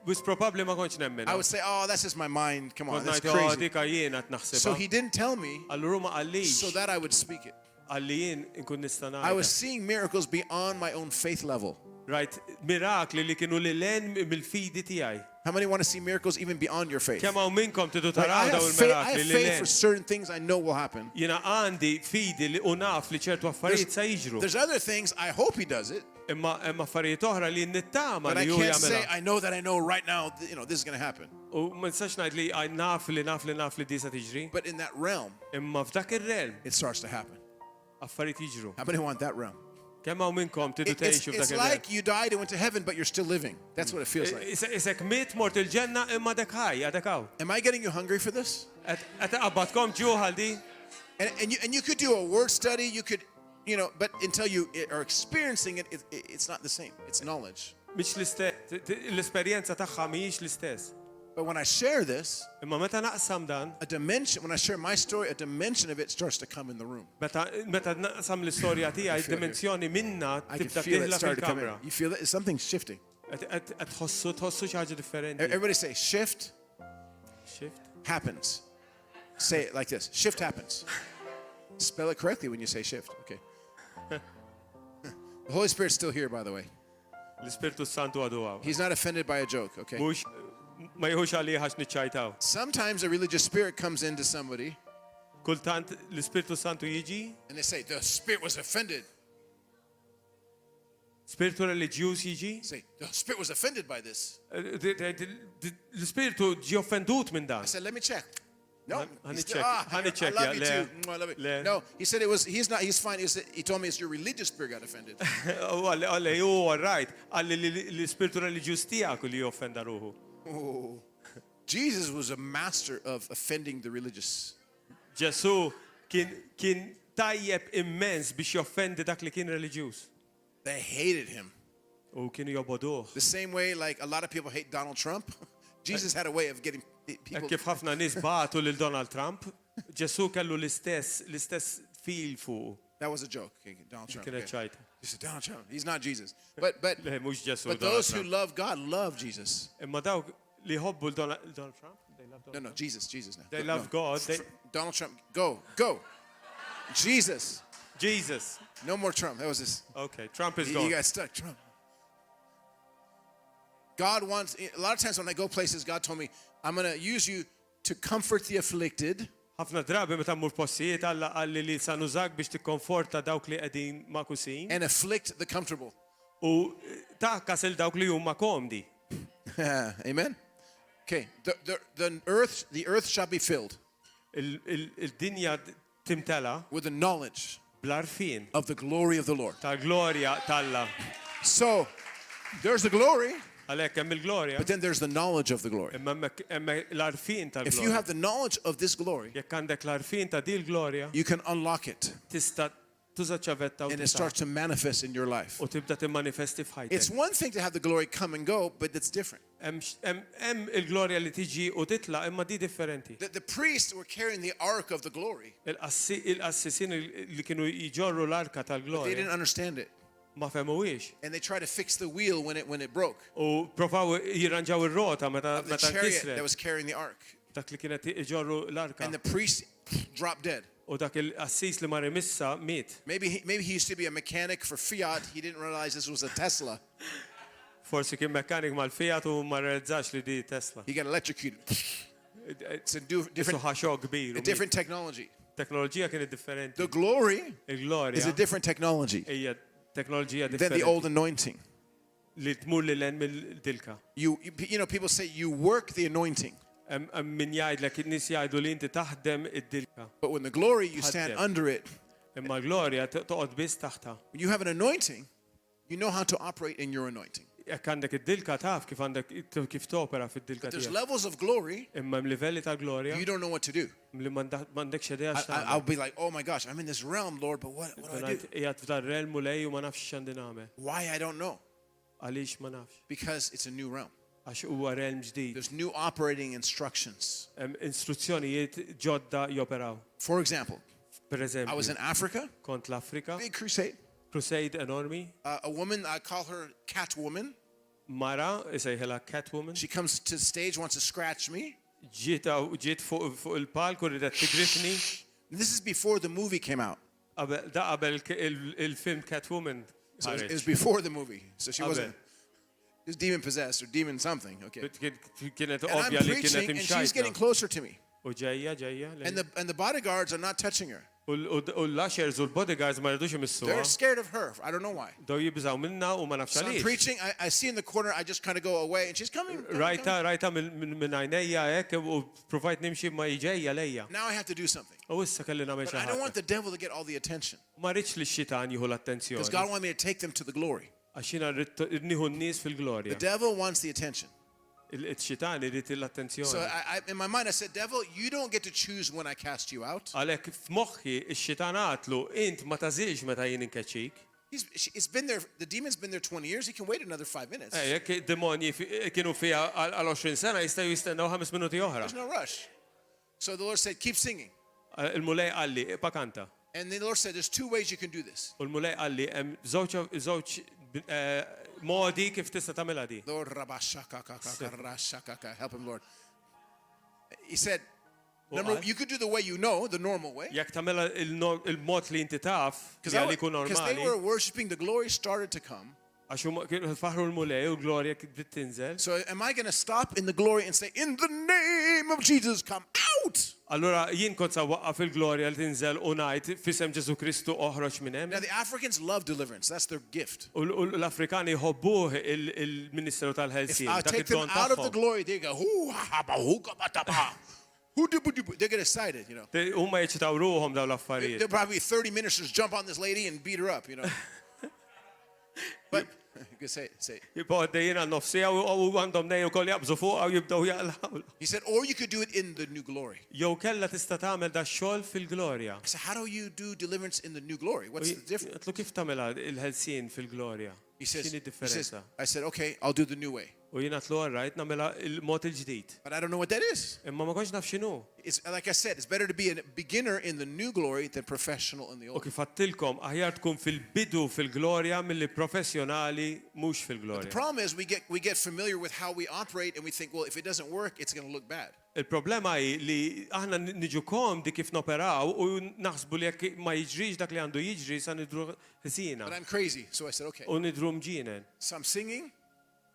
wis probabbli ma kontx nemmen. I would say, oh, that's just my mind. Come on, Kont that's ngħid crazy. dika jiena qed So naħsibha. he didn't tell me Allura ma so qallix that I would speak it. għalli jien inkun nista' I was ngħid. seeing miracles beyond my own faith level. Rajt mirakli li kienu li len mill-fidi tiegħi. How many want to see miracles even beyond your faith? Kemm hawn minnkom tidu Like, taraw daw I il-mirakli have li faith len. for certain things I know will happen. Jiena għandi fidi li u naf li ċertu affarijiet sa jiġru. There's other things I hope he does it, Imma affarijiet oħra li nittama but I li hu can't say jagħmilha. I know that I know right now. This is going to happen. U ma nistax ngħid li naf li di sa tiġri. But in that realm, Imma f'dak ir-realm it starts to happen. affarijiet jiġru. How many want that realm? Kemm hawn minnkom tidu tgħixu It's f'dak ir-realm. like you died and went to heaven, but you're still living. That's what it feels like. Isek mit mort il-ġenna imma dak ħaj, għadek hawn. Am I getting you hungry for this? Qed qabadkom ġuħal di. And you could do a word study. You could, but until you are experiencing it, it's not the same. It's knowledge. Mhix l-istess, l-esperjenza tagħha mhijiex l-istess. But when I share this, Imma meta naqsam dan, a dimension, when I share my story, a dimension of it starts to come in the room. meta naqsam l-istorja tiegħi dimensjoni minna I can tibda feel it tieħla start to come in. fil-kamra. You feel it? Something's shifting. Qed tħossu xi ħaġa differenti. Everybody say, shift Shift. happens. Say it like this. Shift happens. Spell it correctly when you say shift. Okay. The Holy Spirit's still here, by the way. L-Ispirtu Santu għadu għaw. He's not offended by a joke, okay? Mhux ma jħux għalih għax niċċajtaw. Sometimes a religious spirit comes into somebody Kultant l-Ispirtu Santu jiġi, and they say, the spirit was offended. Spiritu reliġjuż jiġi, Say, the spirit was offended by this. l-Ispirtu ġi offendut minn dan. I said, let me check. No. Honey He's check. I Honey check, love you yeah, too. I love it. le. No, he said he's fine. He told me it's your religious spirit got offended. Għalli, all right. Għalli l-Ispirtu reliġjuż tiegħek li joffenda ruħu. Oh. Jesus was a master of offending the religious. Ġesu kien tajjeb immens biex joffendi dak li kien reliġjuż. They hated him. U kienu joboduh. The same way like a lot of people hate Donald Trump. Jesus had a way of getting people. Kif ħafna nies bagħtu lil Donald Trump, Ġesu kellu l-istess feel fuq. That was a joke. Okay, Donald Trump. Kienet Okay. ċajta. You said Donald Trump. He's not Jesus. But Le, mhux Ġesu. but those who love God love Jesus. Imma dawk li jħobbu Donald Trump, they love Donald No, Jesus now. They No, love God. Donald Trump, go. Jesus. Jesus. No more Trump. That was this. Okay, Trump is He gone. got stuck. Trump. God wants, a lot of times when I go places, God told me, I'm going to use you to comfort the afflicted Ħafna drabi meta mmur postijiet Alla għalli li sa nużak biex tikkonforta dawk li qegħdin makusin and afflict the comfortable. u taħkas il dawk li huma komdi. Amen? Okay, the earth shall be filled Il-dinja timtela with the knowledge bl-arfin of the glory of the Lord. tal-glorja talla. So, there's the glory, Għalhekk hemm il-glorja, but then there's the knowledge of the glory. imma hemm l-arfin If you tal-glorja. have the knowledge of this glory, Jekk għandek l-arfin ta' din l-glorja, you can unlock it tista' tuża ċavetta u and it tista' starts to manifest in your life. u tibda timmanifesti It's f'ħajtek. one thing to have the glory come and go, but it's different. Hemm il-glorja li tiġi u titla' imma di differenti. The priests were carrying the ark of the glory, Il-qassisin li kienu jġorru l-arka they tal-glorja didn't understand it. ma fehmuwiex. And they tried to fix the wheel when it broke. U provaw jirranġaw ir-rota meta Of the chariot that nkisret was carrying the ark. dak li kienet iġorru l-arka. And the priest dropped dead. U dak il-qassis li ma remissa miet. Maybe he used to be a mechanic for Fiat. He didn't realize this was a Tesla. Forsi kien mekkanik mal-Fiat u ma realizzax li di Tesla. He got electrocuted. It's a Isu different, ħaxok kbir. a different technology. Teknoloġija kienet differenti. The glory is Il-glorja a different technology hija teknoloġija than the differenti old anointing. li tmur li len mill-dilka. You know, people say you work the anointing, Min jgħidlek in-nies jgħidu li inti taħdem id-dilka. but when the glory, you stand Ħaddem. under it. Imma l-glorja toqgħod biss taħta. When you have an anointing, you know how to operate in your anointing. Jekk għandek id-dilka taf kif topera fid-dilka But there's tiegħek. levels of glory, Imma livelli ta' glorja you don't know what to do. li m'għandekx idea I'll be like, oh my gosh, I'm in this realm, Lord, but what do I do? Qiegħed f'dar realm u lej u ma nafx x'għandi nagħmel. Why I don't know? Għaliex ma nafx. Because it's a new realm. Għax huwa realm ġdid. There's new operating instructions. Hemm instruzzjonijiet ġodda joperaw. For example, I was Pereżempju, in Africa, kont l-Afrika, big crusade. crusade enormi, A woman, I call her Catwoman. mara isejħilha Catwoman, She comes to the stage, wants to scratch me. ġiet fuq il-palk u ridet tigrifni. This is before the movie came out. Qabel il-film Catwoman So it was ħareġ. before the movie. So she Qabel. wasn't, she was demon possessed or demon something. Okay. Kienet And I'm ovvja li kienet preaching and she's getting imxajta. closer to me. U ġejja. And the bodyguards are not touching her. U l-ushers u l-bodyguards ma rridux imissuha. They're scared of her. I don't know why. Daw jibżaw minna u ma nafx So I'm għaliex. preaching. I see in the corner, I just kind of go away and she's coming. Rajta minn għajnejja hekk u provajt nimxi ma jiġejja lejja. Now I have to do something. U issa kelli nagħmel But xi I don't want ħaġa. the devil to get all the attention. Ma rridx li x-xitan jieħu Because God l-attenzjoni. wanted me to take them to the glory. Għax jiena rrid nieħu n-nies The fil-glorja. devil wants the attention. Il-xitan irid So l-attenzjoni. in my mind, I said, devil, you don't get to choose when I cast you out. Għalhekk f'moħħi x-xitan għatlu int ma tażilx meta jien inkeċċik. It's been there, the demon's been there 20 years, he can wait another 5 minutes. Jekk id-demonji kienu fija għal 20 sena jistgħu jistennew 5 minuti oħra. There's no rush. So the Lord said, keep singing. Il-mulej qalli iqa' kanta. And the Lord said, there's 2 ways you can do this. U l-mulej qalli hemm żewġ modi kif tista' tagħmilha di. Lord, help him, Lord. He said, number, you could do the way you know, the normal way. Jekk tagħmilha il-mod li inti taf, li jkun Because they normali. were worshiping, the glory started to come. Għax huma kienu faħru l-mulej u l-glorja bdiet tinżel. So am I going to stop in the glory and say, in the name of Jesus, come out? Allura jien kont sa waqqaf il-glorja li tinżel u ngħid f'isem Ġesu Kristu oħroġ minn hemm. Now the Africans love deliverance. That's their gift. U l-Afrikani jħobbuh il-Ministeru tal-Ħelsien. If I take them out of the glory, they go, they get excited, you know. Huma jiċċitaw ruhom dawn l-affarijiet. There'll probably 30 ministers jump on this lady and beat her up, you know. But you can say it. Jibgħu jiena nofsija u għandhom nejn ukoll jaqbżu fuqha u jibdew jaqlgħu. He said, or you could do it in the new glory. Jew kellha tista' tagħmel da xogħol fil-glorja. I said, how do you do deliverance in the new glory? What's the difference? Qed kif tagħmilha il-ħelsien fil-glorja? He says, X'inhi differenza? I said, okay, I'll do the new way. U jiena tlu rajt nagħmilha il-mod il-ġdid. But I don't know what that is. Imma ma kontx naf x'inhu. It's like I said, it's better to be a beginner in the new glory than professional in the U old. kif għattilkom aħjar tkun fil-bidu fil-glorja milli professjonali mhux The fil-glorja. problem is we get familiar with how we operate and we think, well, if it doesn't work, it's going to look bad. Il-problema hi li aħna niġu komdi kif noperaw u naħsbu li jekk ma jiġrix dak li għandu jiġri sa nidru ħsina. But I'm crazy, so I said, okay. U nidru mġinen. So I'm singing,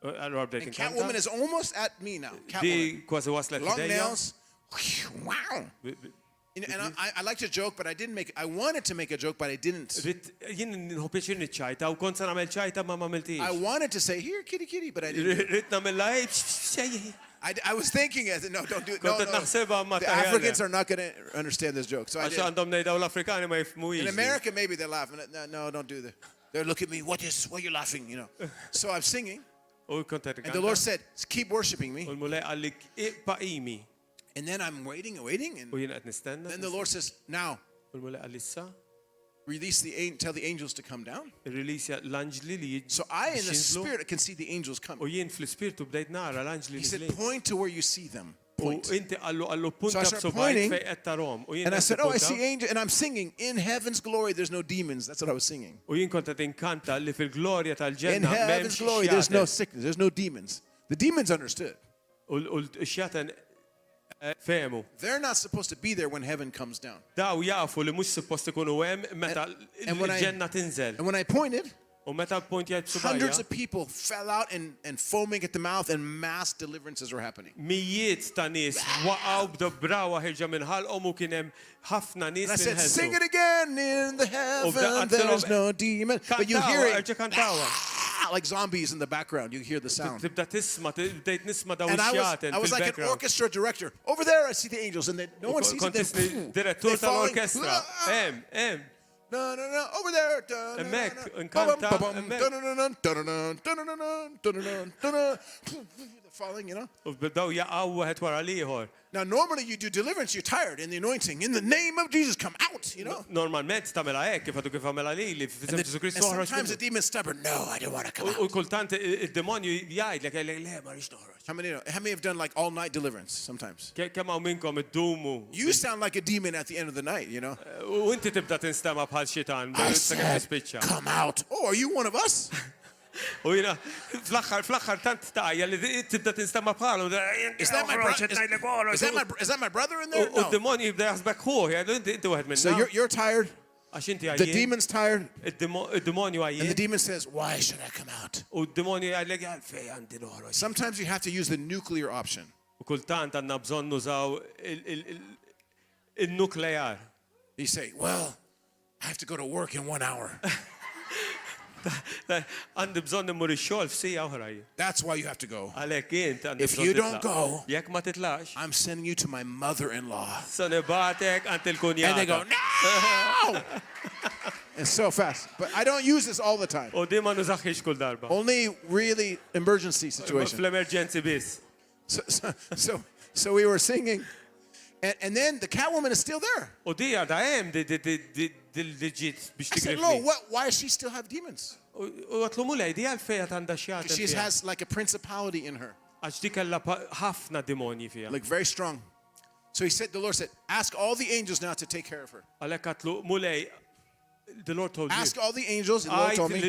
Allora bdejt and Catwoman inkanta. is almost at me now. Di Catwoman. kważi waslet Long idejja. nails. Wow. And I like to joke, but I wanted to make a joke, but I didn't. Jien nħu pieċir niċċajta u kont sa nagħmel ċajta ma m'għamiltix. I wanted to say, here, kitty, kitty, but I didn't. Rid nagħmilha xejn. I was thinking, no, don't do it. No, Kont qed naħsebha ma The taħjala. Africans are not going to understand this joke. So I Għax did. għandhom ngħidaw l-Afrikani ma jifhmuhiex. In America, maybe they're laughing. No, don't do that. They're looking at me, what are you laughing, you know? So I'm singing, U kont qed and the Lord said, keep worshiping me. U l-mulej qalli iqpa' qimi. And then I'm waiting and waiting, and U jien qed nistenna. then the Lord says, now, U l-mulej qalli issa tell the angels to come down. irrilisja l-anġli li jiġu. So I, in the spirit, can see the angels U coming. jien fl-ispirtu bdejt nara l-anġli He li said, ġlejn. point to where you see them. U Point. inti għallu So punta I started b'sobajk pointing, fejn qed tarhom. U jien And I qed said, I see nippunta. angels, and I'm singing, in heaven's glory, there's no demons. That's what I was singing. U jien kont qed inkanta li fil-glorja In tal-ġenna heaven's glory, there's no sickness, there's no demons. The demons understood. U l-xjaten fehmu. They're not supposed to be there when heaven comes down. Daw jafu li mhux suppost ikunu hemm meta And when l-ġenna tinżel. And when I pointed, U meta ppuntjajt hundreds b'subajja, of people fell out and foaming at the mouth, and mass deliverances were happening. mijiet ta' nies waqgħu b'dobrawa ħirġa minn ħalqhom u kien hemm ħafna nies And I said, minħelsu. sing it again in the heaven, there's no demon. But you hear Kantawa, it erġa' kantawa. like zombies in the background. You hear the sound. Tibda tisma, bdejt nisma daw And ix-xjaten I was like an fil-background. orchestra director. Over there, I see the angels, and then no one sees Kont them. isni direttur tal-orkestra. Hemm. No, over there. Hemmhekk, inkanta, Falling, you know. U bdew jaqgħu wieħed wara l-ieħor. Now, normally you do deliverance, you're tired in the anointing. In the name of Jesus, come out, you know. Normalment tagħmilha hekk kif għadu kif għamilha lili f'isem And Ġesu Kristu sometimes oħroġ the minnu. demon's stubborn. No, I don't want to come U out. kultant id-demonju jgħidlek le ma rridx noħroġ. How many have done like all night deliverance sometimes? Kemm hawn minnkom iddumu. You sound like a demon at the end of the night, you know. U inti tibda tinstema bħal xitan, I sakemm said, tispiċċa. come out. Oh, are you one of us? U jiena fl-aħħar tant tajja li tibda tinstema bħalu. Is that my brother? Is that my brother in there? U No. d-demonju jibda jaħsbek ħuħ, jgħidu inti waħed minna. So you're tired. Għax inti The għajjien. demon's tired. Id-demonju And the għajjien. demon says, why should I come out? U d-demonju għajlek għalfej għandi noħroġ. Sometimes you have to use the nuclear option. U kultant għandna bżonn nużaw il-nuklear. You say, well, I have to go to work in 1 hour. Għandi bżonn immur ix-xogħol f'sija oħra. That's why you have to go. Għalhekk int għandi If bżonn you don't titlaq. go, Jekk ma titlax, I'm sending you to my mother-in-law. se nibatek għand And il-kunjata. they go, no! It's so fast. But I don't use this all the time. U di ma nużaħħiex kull darba. Only really emergency situation. Fl-emerġenzi biss. So we were singing, And then the Catwoman is still there. U di għada hemm li ġiet biex I said, Lord, tigrifni. why does she still have demons? U għatlu mulej di għalfejn għandha xi ħaġa She fiha. has like a principality in her, Għax di kellha ħafna demonji fiha. like very strong. So the Lord said, ask all the angels now to take care of her. Għalhekk għatlu mulej, the Lord told you. Ask all the angels, the Lord told me.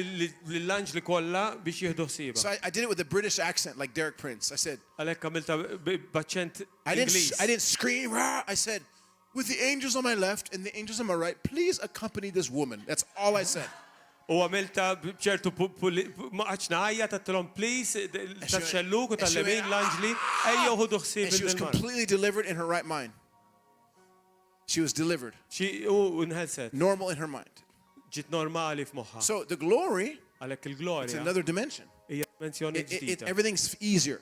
Lill-anġli kollha biex jieħdu ħsiebha. So I did it with a British accent, like Derek Prince. I said, Għalhekk għamilta b'aċċent I Ingliż. didn't scream. Rah! I said, with the angels on my left and the angels on my right, please accompany this woman. That's all I said. U għamilta bċertu maqaċna għajja tattilom please taċċelluk u tal-lemin l-anġli ejja uħudu And ħsieb she was il-mara. completely delivered in her right mind. She was delivered, U nħelset, normal in her mind. ġit normali f'moħħa. So the glory, Għalhekk it's il-glorja another dimension. hija dimensjoni ġdida. Everything's easier.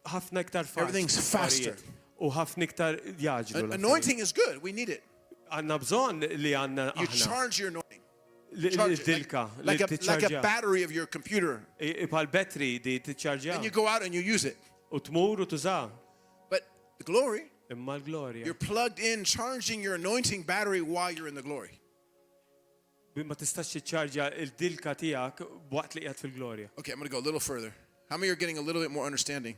Ħafna iktar faċli. Everything's faster. U ħafna iktar jaġlu. Anointing is good. We need it. Għandna bżonn li għandna You aħna. charge your anointing. Charge it, Dilka, like a tiċċarġja. battery of your computer. Bħal betri di tiċċarġja. And you go out and you use it. U tmur u tuża. But the glory, Imma l-glorja. you're plugged in, charging your anointing battery while you're in the glory. Ma tistax tiċċarġja il-dilka tiegħek waqt li qiegħed fil-glorja. Okay, I'm going to go a little further. How many are getting a little bit more understanding?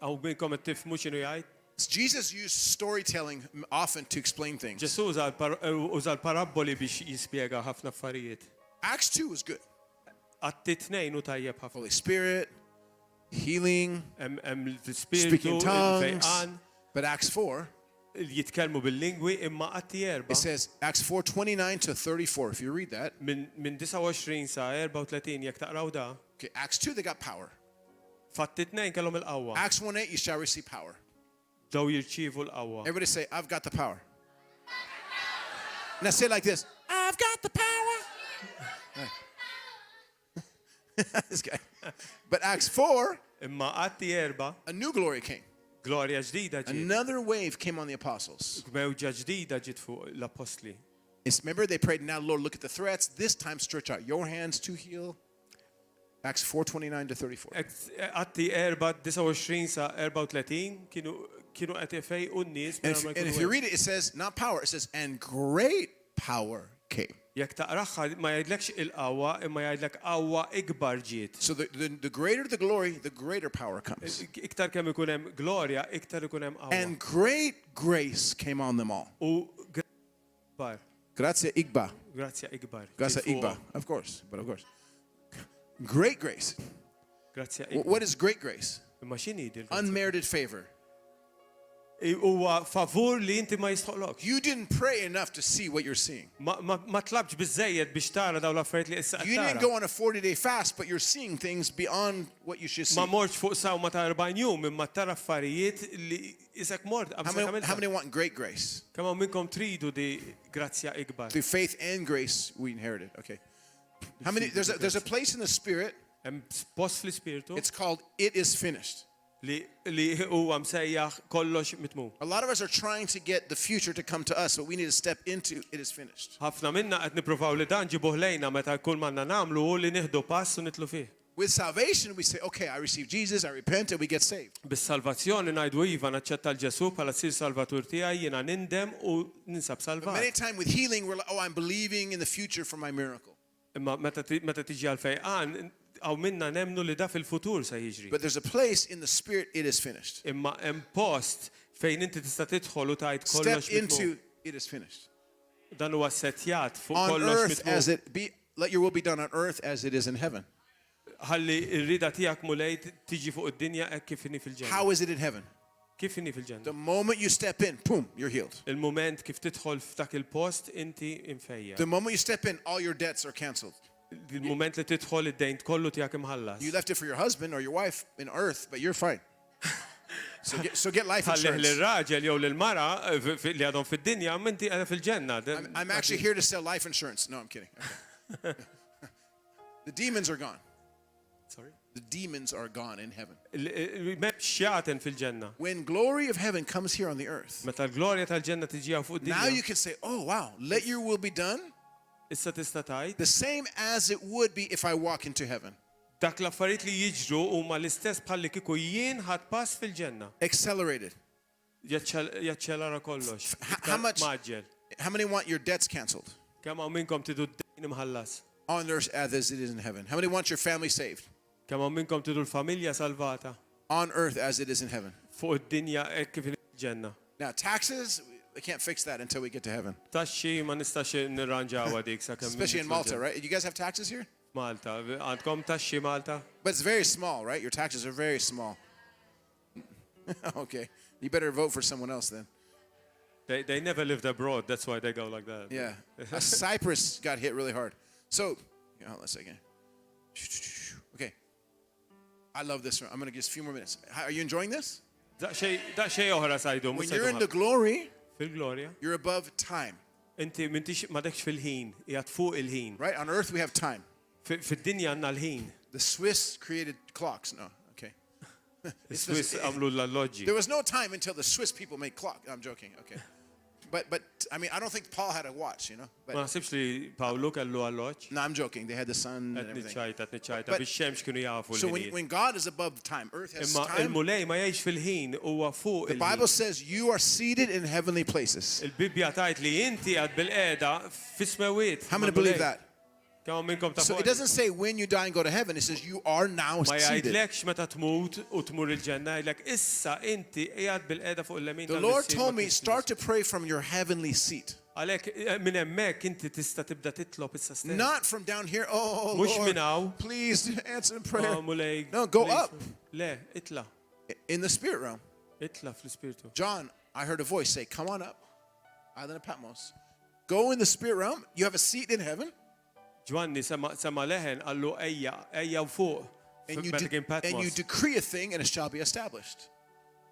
Aw minkom qed tifhmu x'inhu jgħid? Jesus used storytelling often to explain things. Ġesu uża l-paraboli biex jispjega ħafna affarijiet. Acts 2 was good. Atti tnejn u tajjeb ħafna. Holy Spirit, healing, Hemm speaking l-ispiritu, in tongues. il-fejqan, But Acts 4, jitkellmu bil-lingwi imma qatti erba' it says, Acts 4:29 to 34. If you read that, minn 29 sa 34 jekk taqraw da. okay, Acts 2, they got power. Fatti tnejn kellhom il-qawwa. Acts 1:8, you shall receive power. Daw jirċievu l-qawwa. Everybody say, I've got the power. Now say it like this, I've got the power. This guy. But Acts 4, Imma qatti erba' a new glory came. glorja ġdida ġiet. Another wave came on the apostles. Mewġa ġdida ġiet fuq l-apostli. Remember they prayed, now Lord, look at the threats. This time stretch out your hands to heal. Acts 4:29 to 34. Qatti erba' 29 sa 34 kienu qed ifejqu n-nies. And if you read it, it says, not power, it says, and great power came. Jekk taqraħħa ma jgħidlekx il-qawwa imma jgħidlek qawwa ikbar ġiet. So the greater the glory, the greater power comes. Iktar kemm ikun hemm glorja, iktar ikun hemm qawwa. And great grace came on them all. U ikbar. Grazie Igba. Grazzja ikbar. Grazie Igba. Of course. Great grace. Grazzja ikbar. What is great grace? Imma x'inhi dil? Unmerited favor. Huwa favur li inti ma jistħoqlok. You didn't pray enough to see what you're seeing. Ma tlabx biżejjed biex tara dawn l-affarijiet li issa qed You didn't tara. go on a 40-day fast, but you're seeing things beyond what you should see. Ma mortx fuq sawma ta' 40 jum imma tara affarijiet li isek mort. How many want great grace? Kemm hawn minnkom tridu di grazzja ikbar. Through faith and grace, we inherited. Okay. How many? There's a place in the Spirit. Hemm post fl-ispirtu It's called "It is finished." li huwa msejjaħ kollox mitmum. A lot of us are trying to get the future to come to us, but we need to step into "It is finished." Ħafna minna qed nippruvaw li dan ġibuh lejna meta kull manna nagħmlu hu li nieħdu pass u nitlu fih. With salvation, we say, "Okay, I receive Jesus, I repent, and we get saved." Bis-salvazzjoni ngħidu iva naċċetta l-Ġesu bħala ssir salvatur tiegħi jiena nindem u ninsab But many salvat. times with healing, we're like, "Oh, I'm believing in the future for my miracle." Imma meta tiġi għal fejqan għaw minna nemnu li da fil-futur se jiġri. But there's a place in the Spirit, "It is finished." Imma hemm post fejn inti tista' tidħol u tgħid Step kollox mitmum. into "It is finished." Dan huwa settjat fuq On kollox earth as mitmum. it be, let your will be done on earth as it is in heaven. Ħalli r-rida tiegħek mulej tiġi fuq id-dinja hekk kif inhi fil-ġenna. How is it in heaven? Kif inhi fil-ġenna? The moment you step in, boom, you're healed. Il-mument kif tidħol f'dak il-post inti imfejja. The moment you step in, all your debts are canceled. Il-mument li tidħol id-dejn kollu tiegħek imħallas. You left it for your husband or your wife in earth, but you're fine. So get life Ħallih insurance. lir-raġel jew lill-mara li għadhom fid-dinja minti qiegħda fil-ġenna. I'm actually here to sell life insurance. No, I'm kidding. Okay. The demons are gone. Sorry? The demons are gone in heaven. M'hemmx xjaten fil-ġenna. When glory of heaven comes here on the earth, Meta l-glorja tal-ġenna tiġi fuq now you id-dinja, can say, "Oh, wow, let your will be done issa tista' tgħid the same as it would be if I walk into heaven." dak l-affarijiet li jiġru huma l-istess bħalli kieku jien ħadd pass fil-ġenna. Accelerated. jaċċelara kollox. How much? Maġġel. How many want your debts canceled? Kemm hawn minnkom tidu d-dejn imħallas? On earth as it is in heaven. How many want your family saved? Kemm hawn minnkom tidu l-familja salvata? On earth as it is in heaven. Fuq id-dinja hekk kif il-ġenna. Now, taxes, we can't fix that until we get to heaven. Taxxi ma nistax nirranġawha dik sakemm. Especially in Malta, right? You guys have taxes here? Malta, għandkom taxxi Malta? But it's very small, right? Your taxes are very small. Okay. You better vote for someone else then. They never lived abroad, that's why they go like that. Yeah. Cyprus got hit really hard. So, hold on a second. Okay. I love this one. I'm going to give a few more minutes. Are you enjoying this? Da xej oħra sajdu. When you're in the glory, fil-glorja, you're above time. inti m'intix m'għadekx fil-ħin, qiegħed fuq il-ħin. Right? On earth we have time. Fid-dinja għandna l-ħin. The Swiss created clocks. No, okay. Is-Swiss għamlu l-alloġġi. There was no time until the Swiss people made clock. I'm joking. Okay. But I mean, I don't think Paul had a watch, you know. Ma But, naħsibx li Pawlu kellu alloġġ. no, I'm joking. They had the sun and Qed everything. niċċajta But- bix-xemx kienu jafu So l-ħinijiet. when God is above time, earth has Imma time. il-mulej ma jgħix fil-ħin huwa fuq The il-ħin. Bible says you are seated in heavenly places. Il-Bibja tajt li inti għad bil-qeda fismewiet. How many believe that? Kemm minnkom ta' So it doesn't say when you die and go to heaven. It says you are now ma seated. jgħidlekx meta tmut u tmur il-ġenna, jgħidlek issa inti qiegħed bil-qeda fuq il-lemin The Lord told me start to pray from your heavenly seat. Għalhekk minn hemmhekk inti tista' tibda titlob issa stess. Not from down here. Oh, Mhux Lord, minn hawn. please answer in prayer. Mulej. No, go up. Le, itla. In the spirit realm. Itla fl-ispirtu. John, I heard a voice say, come on up. Island of Patmos. Go in the spirit realm. You have a seat in heaven. Ġwanni sema leħen għallu ejja u fuq. And you, Meta kien and you Patmos. decree a thing and it shall be established.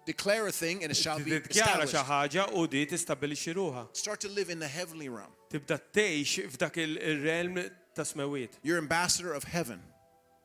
Declare a thing and it shall be Tiddikjara xi established. ħaġa u di tistabbilixxi ruha. Start to live in the heavenly realm. Tibda tgħix f'dak il-realm ta' smewiet. You're ambassador of heaven.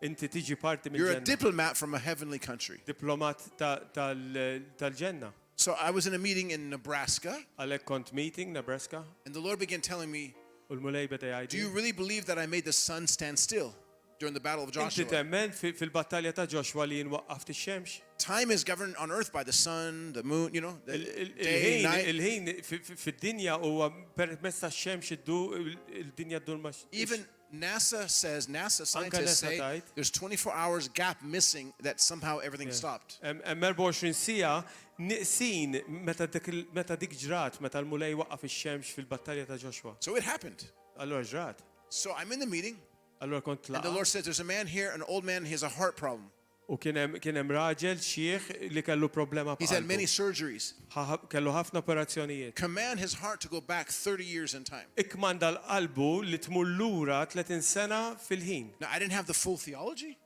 Inti tiġi parti You're a mill-ġenna. diplomat from a heavenly country. Diplomat tal-ġenna. So I was in a meeting in Nebraska Għalhekk kont meeting Nebraska and the Lord began telling me, u l-mulej beda do you jgħid. really believe that I made the sun stand still during the battle of Inti Joshua? temmen fil-battalja ta' Joshua li jinwaqqaf tix-xemx. Time is governed on earth by the sun, the moon, you know, the day, night. Il-ħin fid-dinja huwa permezz tax-xemx il-dinja ddur ma' Even NASA scientists NASA say tajt. there's 24 hours gap missing that somehow everything stopped. Hemm 24 sija niqsin meta dik ġrat meta l-mulej waqqaf ix-xemx fil-battalja ta' Joshua. So it happened. Allura ġrat. So I'm in the meeting Allura kont and the tlaqa. Lord says there's a man here, an old man, he has a heart problem. U kien hemm raġel xieħ li kellu problema He's had many b'qalbu. surgeries. Kellu ħafna operazzjonijiet. Command his heart to go back 30 years in time. Ikmanda l-qalbu li tmur lura 30 sena fil-ħin. Now, I didn't have the full theology.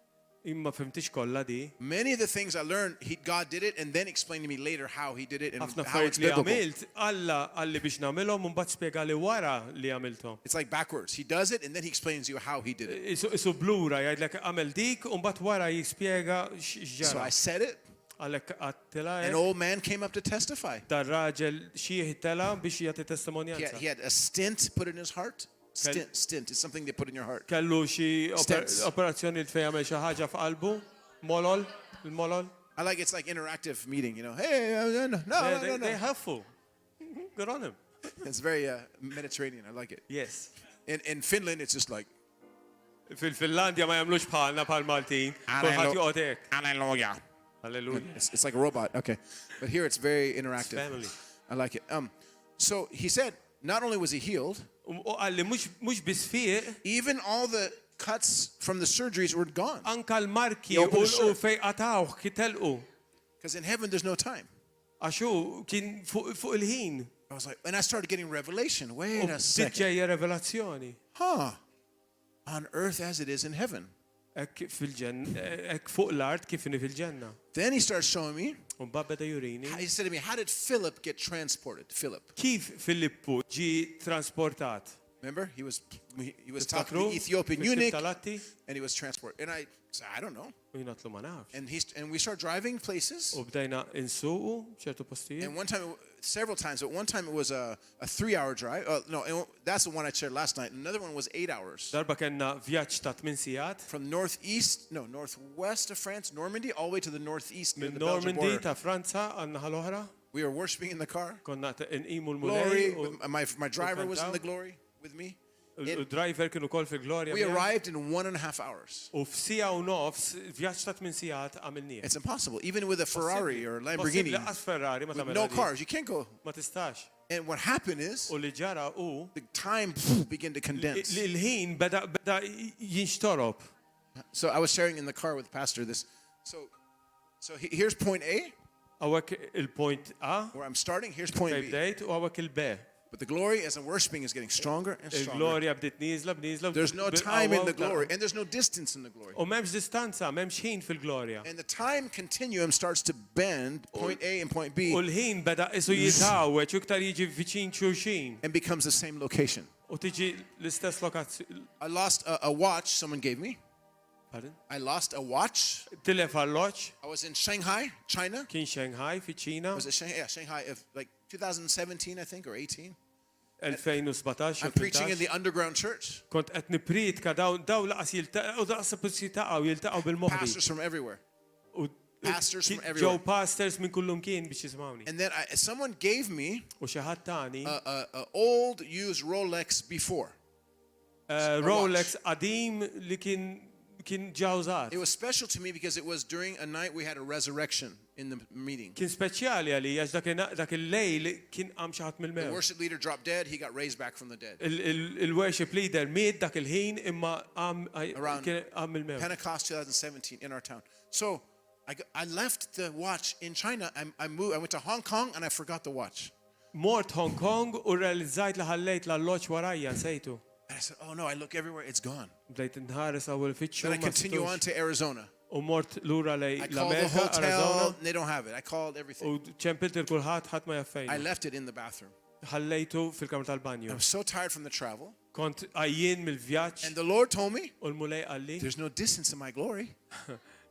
Imma fimtix kollha di. Many of the things I learned, God did it and then explained to me later how he did it and Ħafna how it's affarijiet li biblical. għamilt, Alla għalli biex nagħmilhom u mbagħad spjega li wara li għamilthom. It's like backwards. He does it and then he explains to you how he did it. Isu blura jgħidlek għamel dik u mbagħad wara jispjega So x'ġara. I said it. Għalhekk għattila An old man came up to testify. dar raġel xieħ tela biex jagħti testimonjanza. He had a stent put in his heart. Stint is something they put in your heart. Kellu xi Stents. operazzjoni li fejn jagħmel xi ħaġa f'qalbu, molol, il-molol. I like it's like interactive meeting, you know. Hey, no. They helpful. Good on him. It's very Mediterranean. I like it. Yes. In Finland, it's just like Fil-Finlandja ma jagħmlux bħalna bħal Maltin. Kulħadd joqgħod hekk. Hallelujah. Hallelujah. It's like a robot. Okay, but here it's very interactive. Family. I like it. So he said, not only was he healed, U għalli mhux biss fih, even all the cuts from the surgeries were gone. anka l-marki He opened u the shirt. fej qatawh kitelqu. Because in heaven, there's no time. Għaxu kien fuq il-ħin. I was like, and I started getting revelation. U Wait a second. ġejja revelazzjoni. On earth as it is in heaven. Hekk fuq l-art kif inhi fil-ġenna. Then he starts showing me. U mbagħad beda jurini He said to me, how did Philip get transported? Philip. kif Filippu ġi transportat. Remember? He was talking to Tiftakru? the Ethiopian Fil-Ktieb eunuch tal-Atti? and he was transported. And I said, I don't know. U jnatlu ma nafx. And we start driving places. U bdejna insuqu ċertu postijiet. And one time, several times, but one time it was a 3-hour drive. That's the one I shared last night. Another one was 8 hours. Darba kellna vjaġġ ta' 8 sigħat From northwest of France, Normandy, all the way to the northeast near minn the Belgian Normandy border. ta' Franza għan naħa l-oħra. We were worshiping in the car. Konna nqimu Glory. l-mulej My driver was in the glory with me. u driver kienu kol fil-glorja. We arrived in 1.5 hours. U f'sija u nofs, vjaġġ ta' 8 sigħat għamilnieh. It's impossible. Even with a Ferrari or Lamborghini, Laqas Ferrari ma with tagħmel no cars, you can't go. ma tistax. And what happened is U li ġara hu the time began to condense. il-ħin beda jinxtorob. So I was sharing in the car with Pastor this. So here's point A, Għawek il-point A, where I'm starting. Here's point B. bdejt, u għawek il-B. But the glory as I'm worshiping is getting stronger and stronger. Il-glorja bdiet nizla. There's no time in the glory, and there's no distance in the glory. U memx distanza, memx ħin fil-glorja. And the time continuum starts to bend, point A and point B, U l-ħin beda isu jitawweċ, u iktar jiġi viċin xulxin. and becomes the same location. U tiġi l-istess lokazzjoni. I lost a watch someone gave me. Pardon? I lost a watch. Tilef għall-loċ, I was in Shanghai, China. kien Shanghai fi ċina, Was it Shanghai? Yeah, Shanghai of like 2017, I think, or 18. 2017. I'm preaching in the underground church. Kont qed nipritka daw laqas jiltaqgħu u daqs jiltaqgħu bil-moħħi. Pastors from everywhere. U Pastors from ġew everywhere. pastors minn kullum kien biex jismawni. And then someone gave me U xi ħadd tani a old used Rolex before. Rolex qadim li kien ġawżat. It was special to me because it was during a night we had a resurrection in the meeting. Kien speċjali għali għax dak il-lejl kien għam xi ħadd The mill-mew. worship leader dropped dead. He got raised back from the dead. Il-worship leader miet dak il-ħin imma Around għam mill-mew. Pentecost 2017 in our town. So I left the watch in China. I went to Hong Kong and I forgot the watch. Mort Hong Kong u realizzajt li ħallejt l-alloċ warajja nsejtu. And I said, oh no, I look everywhere. It's gone. Bdejt nħares għaw il-fitxu. Then I continue on to Arizona. U mort lura lej I called the l-Amerika, hotel. Arizona. They don't have it. I called everything. U ċempilt il-kulħat ħat ma I jaffejn. left it in the bathroom. Ħallejtu fil-kamra tal-banju. I'm so tired from the travel. Kont għajjien mill-vjaġġ And the Lord told me, u l-mulej għalli. there's no distance in my glory.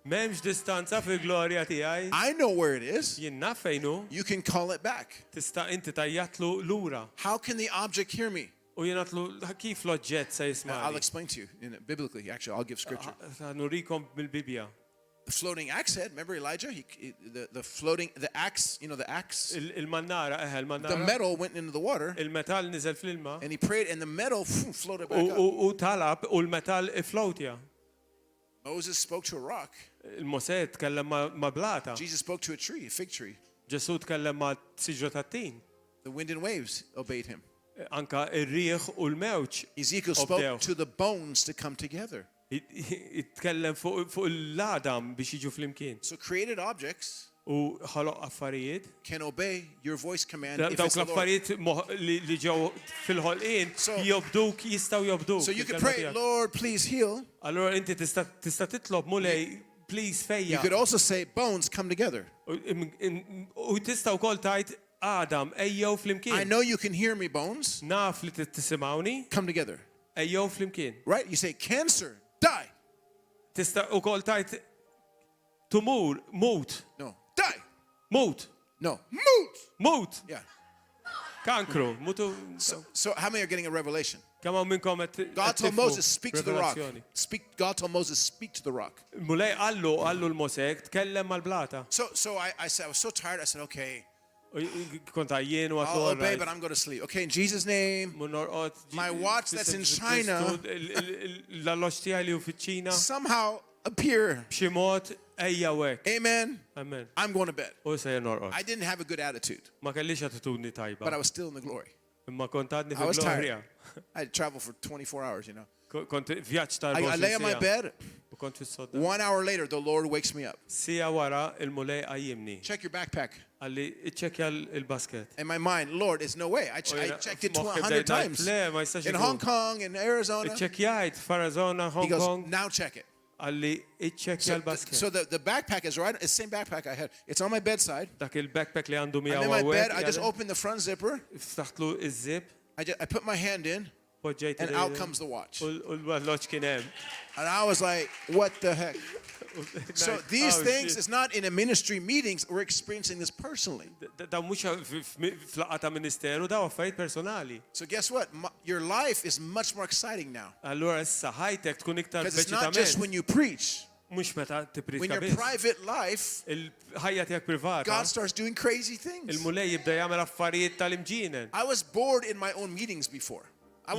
Memx distanza fil-glorja tijaj. I know where it is. Jien naf fejnu. You can call it back. Tista' inti tajjatlu lura. How can the object hear me? U jenatlu kif l-oġġett se I'll jismani. explain to you biblically. Actually, I'll give scripture. Nurikom bil-Bibja. The floating axe head. Remember Elijah? The axe. You know the axe. Il-mannara, The il-mannara. metal went into the water, Il-metal nizel fl-ilma. and he prayed, and the metal floated back up. U talab u l-metal iflowtja. Moses spoke to a rock. Il-Mosè tkellem ma' blata. Jesus spoke to a tree, a fig tree. Ġesu tkellem ma' siġra tat-tin. The wind and waves obeyed him. Anka ir-riħ u l-mewġ. Ezekiel spoke to the bones to come together. Itkellem fuq l-adam biex jiġu fl-imkien. So created objects U ħaloq affarijiet. can obey your voice command if Dawk it's the Lord. l-affarijiet li ġew fil-ħolqien So- jobduk jistaw jobduk. So you could pray, Lord, please heal. Allora inti tista' titlob mulej, please You fejja. could also say, bones, come together. U tista' wkoll tajt Adam ejjew I fl-imkien. know you can hear me, bones. Naf li tisimawni, Come together. ejjew fl-imkien. Right? You say, cancer, die. Tista' wkoll tajt tumur, mut, No, die. mut, No, move. mut, Yeah. kankru, mutu. So how many are getting a revelation? Kemm hawn minnkom qed God told tifhmu Moses, speak to the rock. revelazzjoni. God told Moses, speak to the rock. Mulej għallu l-Mosek tkellem mal-blata. So I said, I was so tired. I said, okay, Kont għajjien u I'll obey, għatlu but I'm going to sleep. Okay, in Jesus' name. My watch that's in China- L-alloċ tijaj li u fiċ-ċina. Somehow appear. Bximot ejja wek. Amen. Amen. I'm going to bed. U sejja norqot. I didn't have a good attitude, Ma kellix attitudni tajba. but I was still in the glory. Imma kont għadni I was fil-glorja. tired. I had to travel for 24 hours, you know. Kont vjaċ ta' I lay on my bed. U kont fis-sodda. 1 hour later, the Lord wakes me up. Sija wara il-mulej għajjimni. Check your backpack. Għalli iċċekja il-basket. In my mind, Lord, it's no way. I checked it Moħħi 100 bdejt times. Le, ma jistax In ikun. Hong Kong, in Arizona. Iċċekjajt f'Arizona, He Hong goes, Kong. now check it. Għalli iċċekja So, l-basket. the backpack is right. It's the same backpack I had. It's on my bedside. Dak il-backpack li għandu I'm miegħu in my bed. għawek. I just opened the front zipper. Ftaħtlu iż-zip, I put my hand in, poġġejt and out comes the watch. U l-walloċ kien hemm. And I was like, what the heck? So these Oh, things shit. is not in a ministry meetings. We're experiencing this personally. Da mhux fl-laqgħa ta' ministeru, da affarijiet personali. So guess what? Your life is much more exciting now. Allura issa ħajtek tkun iktar Because it's not just when you preach. Mhux meta When tipprika your biss. private life, Il-ħajja tiegħek privata. God starts doing crazy things. Il-mulej jibda jagħmel affarijiet tal-imġienen. I was bored in my own meetings before. I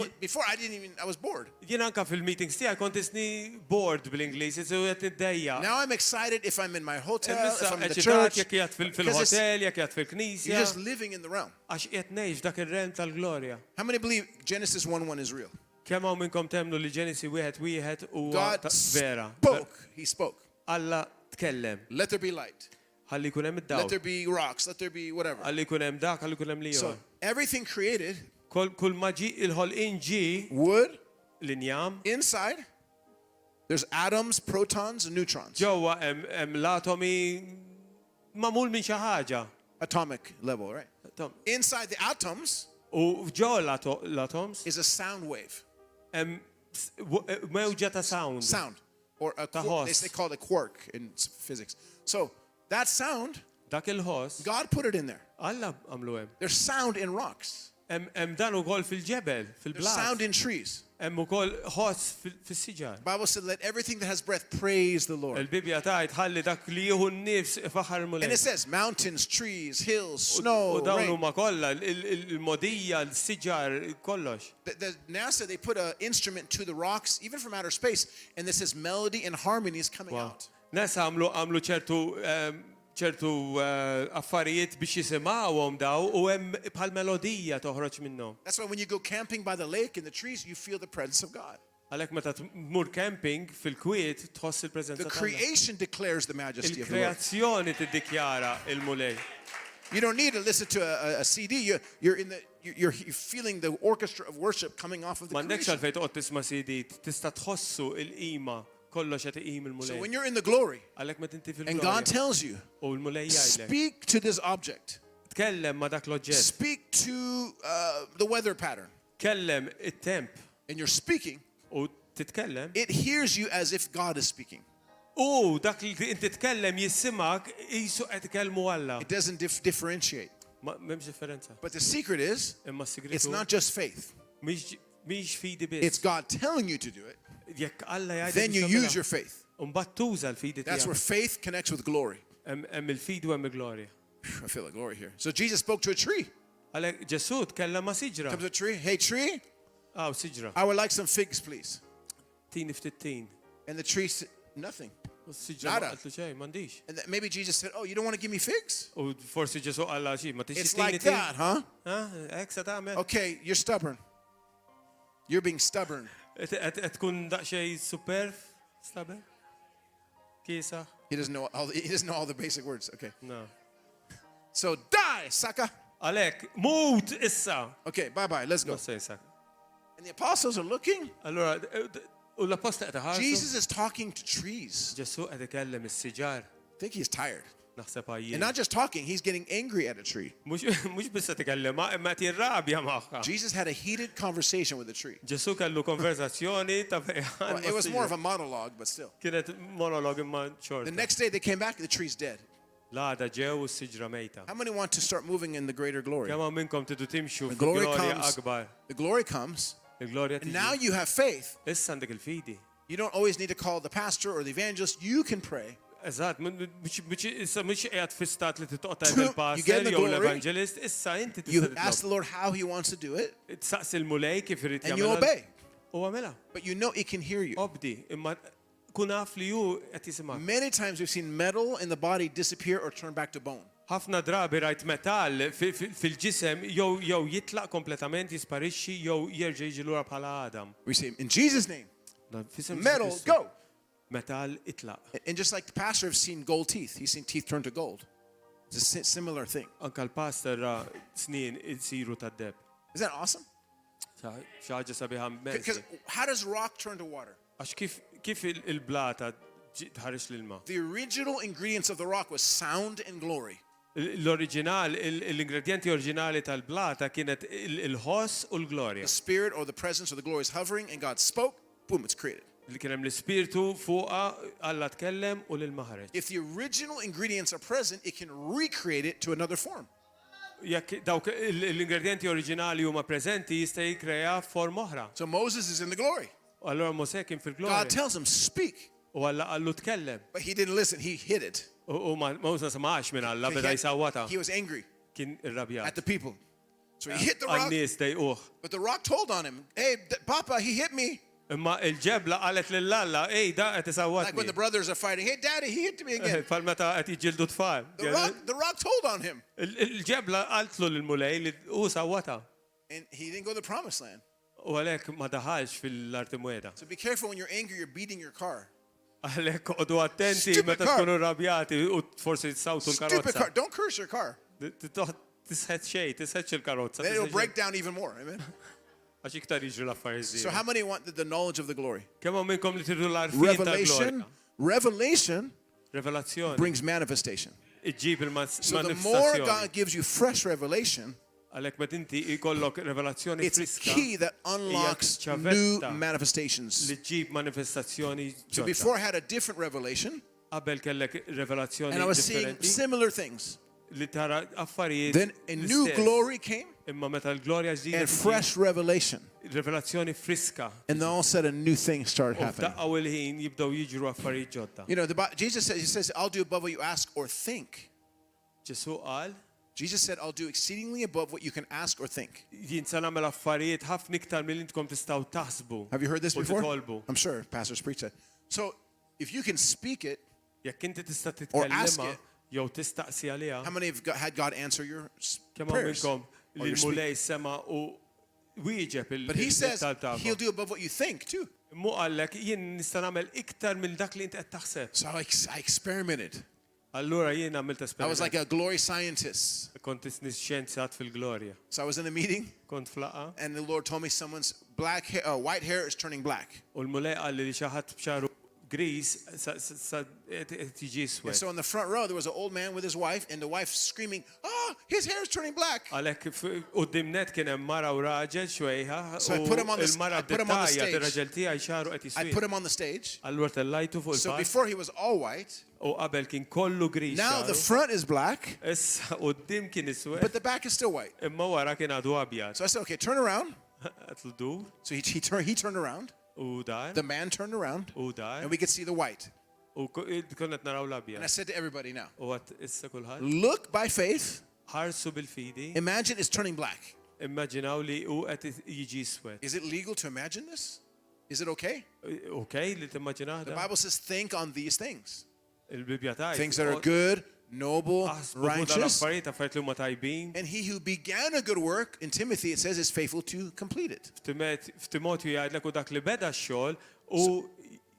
was bored. Jien anke fil-meetings tiegħi kont isni bored bl-Ingliż, isu qed niddejja. Now I'm excited if I'm in my hotel, Issa if I'm in the eċitat church. jekk qiegħed because it's- fil-hotel, jekk qiegħed You're fil-knisja. just living in the realm. Għax qiegħed ngħix dak ir-realm tal-glorja. How many believe Genesis 1:1 is real? Kemm hawn minnkom temnu li Ġenesi wieħed huwa God vera. spoke. He spoke. Alla tkellem. Let there be light. Ħalli jkun hemm Let id-dawl. there be rocks. Let there be whatever. Ħalli jkun hemm dak, ħalli jkun hemm So liħor. everything created, Kull ma ġi il-ħolqien ġi wood, l-injam, inside, there's atoms, protons, and neutrons. ġewwa hemm l-atomi magħmul minn xi ħaġa. Atomic level, right? Inside the atoms U ġewwa l-atoms is a sound wave. hemm mewġa ta' sound. Sound. Or a quark. Tahos. They call it a quark in physics. So that sound, Dak il-ħoss God put it in there. Alla għamlu hemm. There's sound in rocks. Hemm dan ukoll fil-ġebel, There's sound fil-blat. in trees. Hemm ukoll ħoss fis-siġar. The Bible said, let everything that has breath praise the Lord. Il-Bibja tajt ħalli dak li jieħu n-nifs faħar And mulej. it says mountains, trees, hills, U snow, dawn rain. huma kollha il-modija, l-siġar, kollox. The NASA, they put an instrument to the rocks, even from outer space, and this says melody and harmony is coming out. Nes għamlu ċertu affarijiet biex jisimgħuhom daw u hemm bħal melodija toħroġ minnhom. That's why when you go camping by the lake in the trees, you feel the presence of God. Għalhekk meta tmur camping fil-kwiet tħoss The il-preżenza tal-Alla. creation declares the majesty of the Lord. Il-kreazzjoni tiddikjara il-mulej. You don't need to listen to a CD. You're feeling the orchestra of worship coming off of the M'għandekx creation. għalfejn toqgħod tisma' CD, tista' tħossu il-qima kollox qed iqim So il-mulej. when you're in the glory, Għalhekk meta inti and God fil-glorja tells you, u l-mulej jgħidlek. speak to this object, Tkellem ma dak l-oġġett. speak to the weather pattern, Kellem it-temp and you're speaking, u titkellem. it hears you as if God is speaking. U dak li inti tkellem jissimak jisu qed ikellmu Alla. It doesn't differentiate. M'hemmx differenza. But the secret is, Imma it's s-sigritu not just faith. mhix fidi It's biss. God telling you to do it. Jekk Alla jgħidlek Then you biex use tagħmilha. your faith. U mbagħad tuża l-fidi That's where tiegħek. faith connects with glory. Hemm il-fidi u hemm il-glorja. I feel the glory here. So Jesus spoke to a tree. Għalhekk Ġesu tkellem ma' siġra. Comes a tree. Hey, tree, Siġra. I would like some figs, please. Tini ftit tin. And the tree said, nothing. U s-siġra ma Nada. qatlu xejn, m'għandix. And maybe Jesus said, oh, you don't want to give me figs? U forsi Ġesu qalla xi, ma tixtieq It's tini like tin. that, huh? Hekk se tagħmel. Okay, you're stubborn. You're being stubborn. Qed tkun daqsxejn superf, stabe? Kiesa? He doesn't know all the basic words. Okay. No. So die, sucker. Għalhekk, mut issa. Okay, bye-bye. Let's go. Ma sejsak. And the apostles are looking. Allora, u l-apposta qed iħarsu. Jesus is talking to trees. Ġesu qed ikellem is-siġar. I think he's tired. Naħseb And għajjien. not just talking, he's getting angry at a tree. Mhux biss qed ikellem, imma qed jirrabja magħha. Jesus had a heated conversation with the tree. Ġesu kellu konverzazzjoni ta' Well, fejħan. it was more of a monologue, but still. Kienet monolog imma The xorta. next day they came back, the tree's dead. L-għada ġew u s-siġra mejta. How many want to start moving in the greater glory? Kemm hawn minnkom tidu timxu The glory fil-glorja comes. akbar. The glory comes. Il-glorja And now tiġi. you have faith. Issa għandek il-fidi. You don't always need to call the pastor or the evangelist. You can pray. Eżatt, issa mhux qiegħed fi stat li titqota You get in il-pastor the jew glory. l-evangelist, issa inti You tista' ask the Lord how he wants to do it, tsaqs il-mulej kif irid and you jagħmilha. obey. U għamela. But you know it can hear you. Obdi, imma kun naf li ju qed jisimgħak. Many times we've seen metal in the body disappear or turn back to bone. Ħafna drabi rajt metall fil-ġisem jew jitlaq kompletament jisparixxi jew jerġa' jiġi lura bħala Adam. We say, in Jesus' name, Fisem metal, Ġesu Kristu. go. Metal itlaq. And just like the pastor has seen gold teeth, he's seen teeth turn to gold. It's a similar thing. Anka l-pastor ra snin isiru tad-deb. Is that awesome? Xi ħaġa sabiħa Because mezzi. how does rock turn to water? Għax kif il-blata tħarix l-ilma. The original ingredients of the rock was sound and glory. L-oriġinal, l-ingredienti oriġinali tal-blata kienet il-ħoss u l-glorja. The spirit or the presence or the glory is hovering, and God spoke, boom, it's created. Li kien hemm l-ispirtu fuqha Alla tkellem u lil maħreġ. If the original ingredients are present, it can recreate it to another form. Jekk dawk l-ingredienti oriġinali huma preżenti jista' jikkrea form oħra. So Moses is in the glory. Allora Mosè kien God fil-glorja. tells him, speak. U Alla qallu tkellem. But he didn't listen. He hid it. U ma samax minn Alla beda jsawwata. He was angry Kien irrabjat. at the people. So he hit the rock. Għan-nies dejquh. But the rock told on him, hey, Papa, he hit me. Imma il-ġebla qalet lil-Alla, ej, da qed Like when isawwatni. the brothers are fighting, hey, Daddy, he hit me again. Fal-meta qed jiġġieldu tfal. The rock told on him. Il-ġebla qaltlu lill-mulej li hu sawwata. And he didn't go to the promised land. U għalhekk ma daħalx fil-arti mweda. So be careful when you're angry, you're beating your car. Għalhekk qodu attenti Stupid meta car. tkunu rabjati u forsi tsawtu Stupid car. l-karozza. Don't curse your car. Tisħed xejn, tisħedx il-karozza. Then it'll break down even more. Amen. Għax iktar jiġru l-affarijiet. So how many want the knowledge of the glory? Kemm hawn minnkom li tridu l-arfien tal-glorja? Revelation Revelazzjoni. brings manifestation. Iġġib So the more il-manifestazzjoni. God gives you fresh revelation, Għalhekk meta inti jkollok revelazzjoni it's a friska key that unlocks new manifestations. li ġġib manifestazzjoni So ġodda. before I had a different revelation, Qabel kellek revelazzjoni and I was seeing differenti similar things. li tara affarijiet Then a new l-istess. glory came Imma meta l-glorja ġdida and fresh revelation. revelazzjoni friska. And then all of a sudden, new things started U happening. f'daqqa u l-ħin jibdew jiġru affarijiet ġodda. You know, Jesus says, he says, I'll do above what you ask or think. Ġesu qal Jesus said, I'll do exceedingly above what you can ask or think. jien se nagħmel affarijiet ħafna iktar milli intkom tistgħu taħsbu. Have you heard this u before? titolbu. I'm sure pastors preach that. So if you can speak it, Jekk inti tista' Or ask titkellimha it. jew tistaqsi għaliha, how many have had God answer your kemm hawn prayers? minnkom Or li your speak? l-mulej sema u wieġeb But he says il-tal he'll tagħkom. do above what you think too. Mu qallek jien nista' nagħmel iktar minn dak li inti qed taħseb. So I experimented. Allura jien għamilt I was like esperiment. a glory scientist. Kont nisxjenzjat fil-glorja. So I was in a meeting Kont flaqa and the Lord told me someone's white hair is turning black. u l-mulej qal li xi ħadd b'xaru gris tiġi And swed. so in the front row, there was an old man with his wife, and the wife screaming, "Oh, his hair is turning black!" Għalhekk quddiem net kien hemm mara u raġel xwejħa So I u put him on the- il-mara I put him on the b'dettajja stage. tir-raġel tiegħi xaru qed I jiswed. put him on the stage. Allura tellajtu fuq So il-palk before he was all white, u qabel kien kollu gris. now the xaru. front is black, Issa quddiem kien iswed but the back is still white. imma wara kien għadu abjad. So I said, "Okay, turn around." Qed l-dur So he turned around. u dar The man turned around, u dar and we could see the white. u konnet naraw And I l-abjad. said to everybody now, U għat issa kulħadd look by faith. ħarsu bil-fidi. Imagine it's turning black. Immaġinaw li u qed jiġi swed. Is it legal to imagine this? Is it okay? Okej li timmaġinaħ The da? Bible says, think on these things. Il-Bibja tajt. Things that are good, noble, righteous. Affarijiet affarijiet li huma tajbin. And he who began a good work, in Timothy it says, is faithful to complete it. F'Timotju jgħidlek u dak li beda x-xogħol u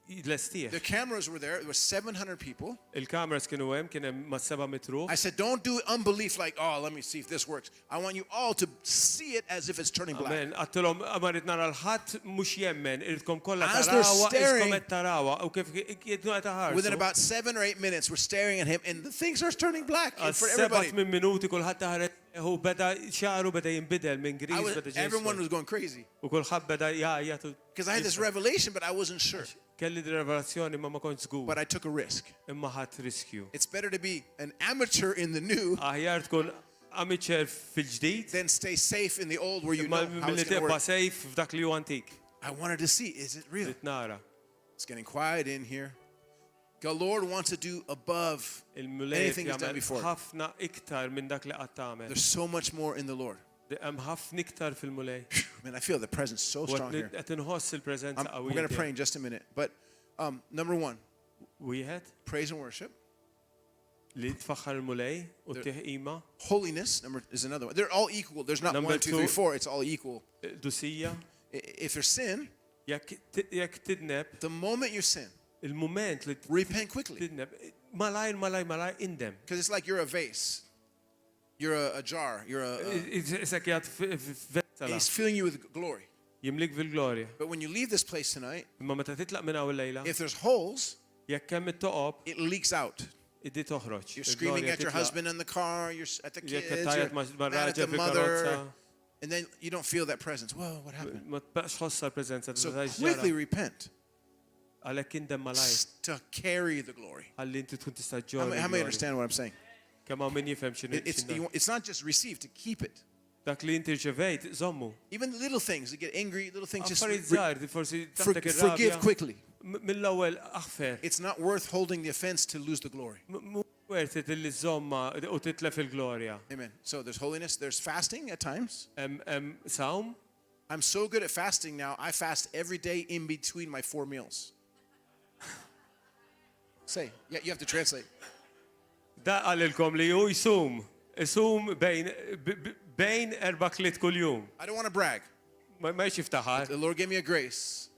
l-estieħ. The cameras were there. There were 700 people. Il-kameras kienu hemm kien hemm ma' 7 mitru. I said, don't do unbelief like, oh, let me see if this works. I want you all to see it as if it's turning black. Amen. Għattilhom amarit nara l-ħadd mhux jemmen, iridkom kollha As they're tarawha, staring- iskom qed tarawha u kif kienu qed taħarsu. Within about 7 or 8 minutes, we're staring at him, and the things are turning black Għal for 7 everybody. minn minuti kulħadd taħaret u beda xaru beda jinbidel minn gris beda Everyone ġej. was going crazy. U kulħadd beda jgħajjat. Because I had this revelation, but I wasn't sure. Kelli di revelazzjoni ma kontx żgur. But I took a risk. Imma ħadd riskju. It's better to be an amateur in the new Aħjar tkun amateur fil-ġdid, than stay safe in the old where you know imma how milli it's going to tibqa' work. sejf f'dak li hu antik. I wanted to see, is it real? Rid nara. It's getting quiet in here. The Lord wants to do above Il-mulej anything he's done jagħmel before. ħafna iktar minn dak li qatt tagħmel. There's so much more in the Lord. Hemm ħafna iktar fil-mulej. Man, I feel the presence so U strong here. qed inħoss il-preżenza We're going to pray qawwija. in just a minute. But number one, Wieħed praise and worship. li tfaħħar il-mulej u tieħqima, Holiness is another one. They're all equal. There's not Number 1, 2, 3, two. 4. It's all equal. dusija, If there's sin, jekk tidneb, the moment you sin, il-mument li repent quickly. tidneb, malajr indem. Because it's like you're a vase. You're a jar. You're a Isek jgħat f'vezzala, He's filling you with glory. jimlik fil-glorja. But when you leave this place tonight, Imma meta titlaq minn hawn il-lejla, if there's holes, jekk kemm it-toqob, it leaks out. iddi toħroġ. You're screaming Il-glorja at your titlaq. husband in the car, you're at the Jekk kids, qed you're tajjeb mad at the mar-raġel mother, fil-karozza, and then you don't feel that presence. Whoa, what happened? ma tbaqx ħossa l-preżenza So tiżgħix quickly ġara. repent Għalhekk indem malajr, to carry the glory. ħalli inti tkun tista' How ġġorri. many understand what I'm saying? Kemm hawn min jifhem x'inhi. It's not just receive, to keep it. Dak li inti rċevejt, żommu. Even the little things, you get angry, little things, just Affarijiet żgħar, forsi tagħtek forgive ir-rabja. quickly. mill-ewwel aħfer. It's not worth holding the offense to lose the glory. Werti li żomma u titlef il-glorja. Amen. So there's holiness, there's fasting at times. Sawm. I'm so good at fasting now, I fast every day in between my 4 meals. Say, yeah, you have to translate. Da qalilkom li hu jsum bejn 4 kliet kuljum. I don't want to brag. Ma jiftaħar. The Lord gave me a grace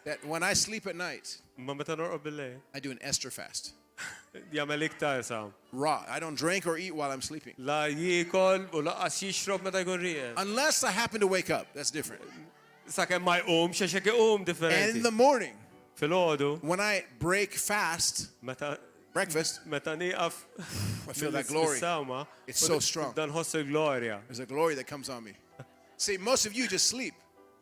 that when I sleep at night, Ma meta norqob bil-lejl. I do an Esther fast. Jagħmel iktar sawm. Raw. I don't drink or eat while I'm sleeping. La jiekol u laqas jixrob meta jkun rieqed. Unless I happen to wake up. That's different. Sakemm ma jqumx għax jekk iqum And differenti. in the morning, Filgħodu when I break fast, meta breakfast, nieqaf I feel that glory. mis-sawma. It's so strong. Dan ħoss il-glorja. There's a glory that comes on me. See, most of you just sleep.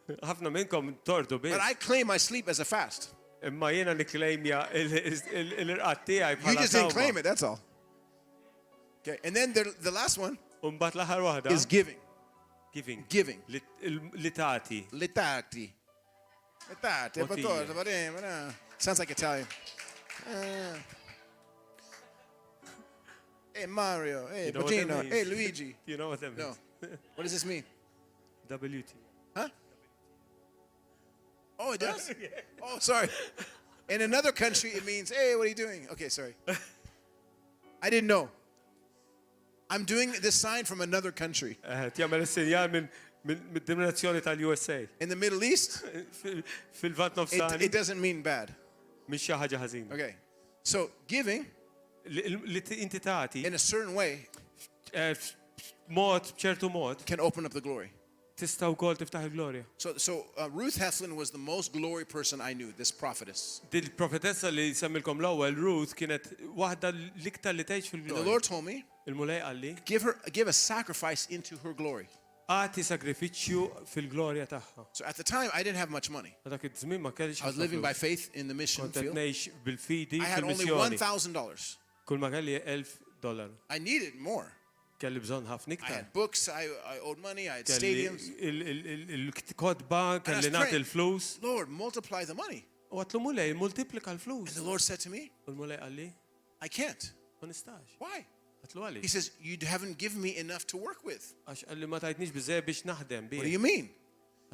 Ħafna minnkom tortu biss. But I claim my sleep as a fast. Imma jiena nikklejmja il-irqat tiegħi You bħala just didn't sawma. claim it, that's all. Okay, and then the last one U mbagħad l-aħħar waħda is giving. giving. Giving. Li tagħti. Litati. Litati. Bottiglia. Sounds like Italian. Hey Mario. Hey You know what that Bocino. means? Hey Luigi. You know what that No. means? What does this mean? WT. Huh? Oh, it does? Oh, sorry. In another country, it means, hey, what are you doing? Okay, sorry. I didn't know. I'm doing this sign from another country. Tjagħmel is-sinjal mid-denominazzjoni tal-USA. In the Middle East, Fil-Vant Nofsani it doesn't mean bad. mhix xi ħaġa ħażina. Okay. So giving Li inti tagħti in a certain way b'ċertu mod can open up the glory. tista' wkoll tiftaħ il-glorja. So Ruth Heflin was the most glory person I knew, this prophetess. Dil profetessa li semmilkom l-ewwel Ruth kienet waħda l-iktar li tgħix And the fil-glorja. Lord told me, Il-mulej qalli give a sacrifice into her glory. għati sagrifiċċju fil-glorja tagħha. So at the time, I didn't have much money. Dak iż-żmien ma kellix I was living by faith in the mission kont qed field. ngħix bil-fidi I had only fil-missjoni. $1,000. Kull ma kelli $1,000. I needed more. Kelli bżonn ħafna I iktar. had books, I owed money, I had Kelli stadiums. il-kodba, And I was kelli nagħti praying, l-flus. Lord, multiply the money. U għatlu mulej, multiplika And l-flus. the Lord said to me, U l-mulej qalli, I can't. ma nistax. Why? Għatlu għalli. He says, you haven't given me enough to work with. Għax għalli ma tajtnix bizzej biex naħdem What do bih. you mean?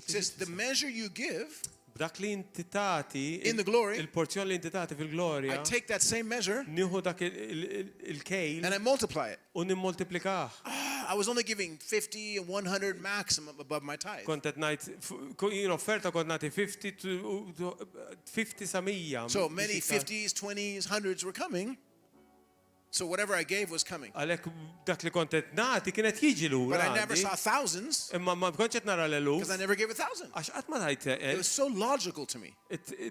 He says, the measure you give B'dak li inti tagħti, in the glory, il-porzjon li inti tagħti I fil-glorja, take that same measure nieħu dak il-kejl and I multiply it. u nimmultiplikah. I was only giving 50 and 100 maximum above my tithe. Kont qed ngħid jien offerta kont nagħti 50 sa 100. So many 50s, 20s, 100s were coming. So whatever I gave was coming. Għalhekk dak li kont qed nagħti kienet jiġi lura. But I never għandi. saw thousands Imma ma kontx qed nara l-eluf. because I never gave 1,000. Għax qatt ma tajt It was so logical to me.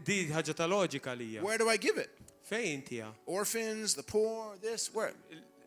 di ħaġa ta' loġika lija. Where do I give it? Fejn intija? Orphans, the poor, this, where?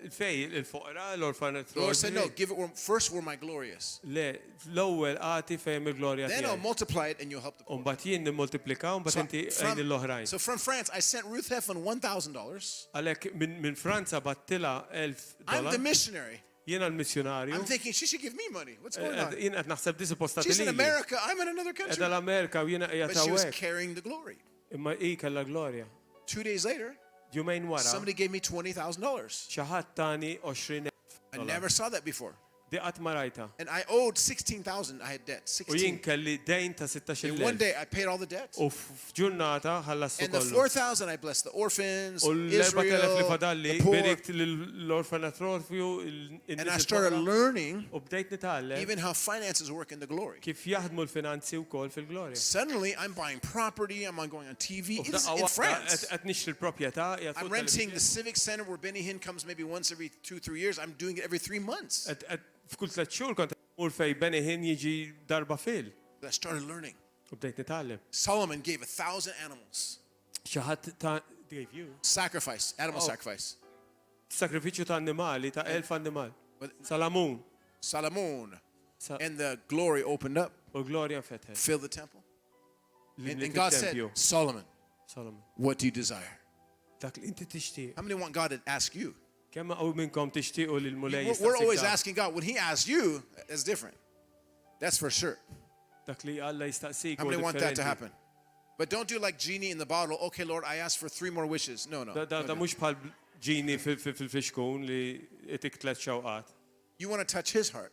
Fejn il-foqra, l-orfanet. The Lord said, no, give it first where my glory is. Le, l-ewwel għati fejn il-glorja Then I'll tiegħek. multiply it and you'll help the poor. Mbagħad jien nimmultiplika u mbagħad inti għajn l-oħrajn. So from France, I sent Ruth Heflin $1,000. Għalhekk minn Franza battila I'm the $1,000. missionary. Jiena l-missjonarju. I'm thinking she should give me money. What's going on? Jien qed naħseb di supposta She's in tilili. America. I'm in another Edha country. l-Amerika u jiena qiegħed But she was hawnhekk. carrying the glory. Imma hi kellha glorja. 2 days later, Jumejn wara, somebody gave me $20,000. xi ħadd tani $20,000. I never saw that before. Di qatt ma rajta. And I owed 16,000. I had debt. U jien 16. kelli dejn ta' In one 16,000. day, I paid all the debt. U f'ġurnata ħallassu And the kollu. 4,000, I blessed the orphans, U l-4,000 li Israel, fadalli, the poor. birikt l-orfanatrofju, And I started learning u bdejt nitgħallem even how finances work in the glory. kif jaħdmu l-finanzi wkoll fil-glorja. Suddenly, I'm buying property. I'm going on TV. U It is f'daqqa in waqta France. qed nixtri l-proprjetà, qiegħed I'm fuq renting the television. Civic Center where Benny Hinn comes maybe once every 2-3 years. I'm doing it every 3 months. F'kull 3 xhur kont mur fej Benny Hinn jiġi darba fil. But I started learning. U bdejt nitgħallem. Solomon gave 1,000 animals. Xi ħadd ta' gave you Sacrifice, animal Oh. sacrifice. sakrifiċċju ta' annimali ta' 1000 annimal. Salamun. Solomon. Sa- And the glory opened up, U l-glorja nfetħet. filled the temple. Li And God said, fit-tempju. Solomon, Solomon. what do you desire? Dak li inti tixtieq. How many want God to ask you? Kemm hawn minnkom tixtiequ lil mulej We're always jistaqsik asking God. When He asks you, that's different. That's for sure. dak li Alla jistaqsik. How huwa many want that to differenti. happen? But don't do like genie in the bottle. Okay, Lord, I asked for 3 more wishes. No. Da mhux bħal ġini fil-fixkun li itik 3 xewqat. You want to touch his heart.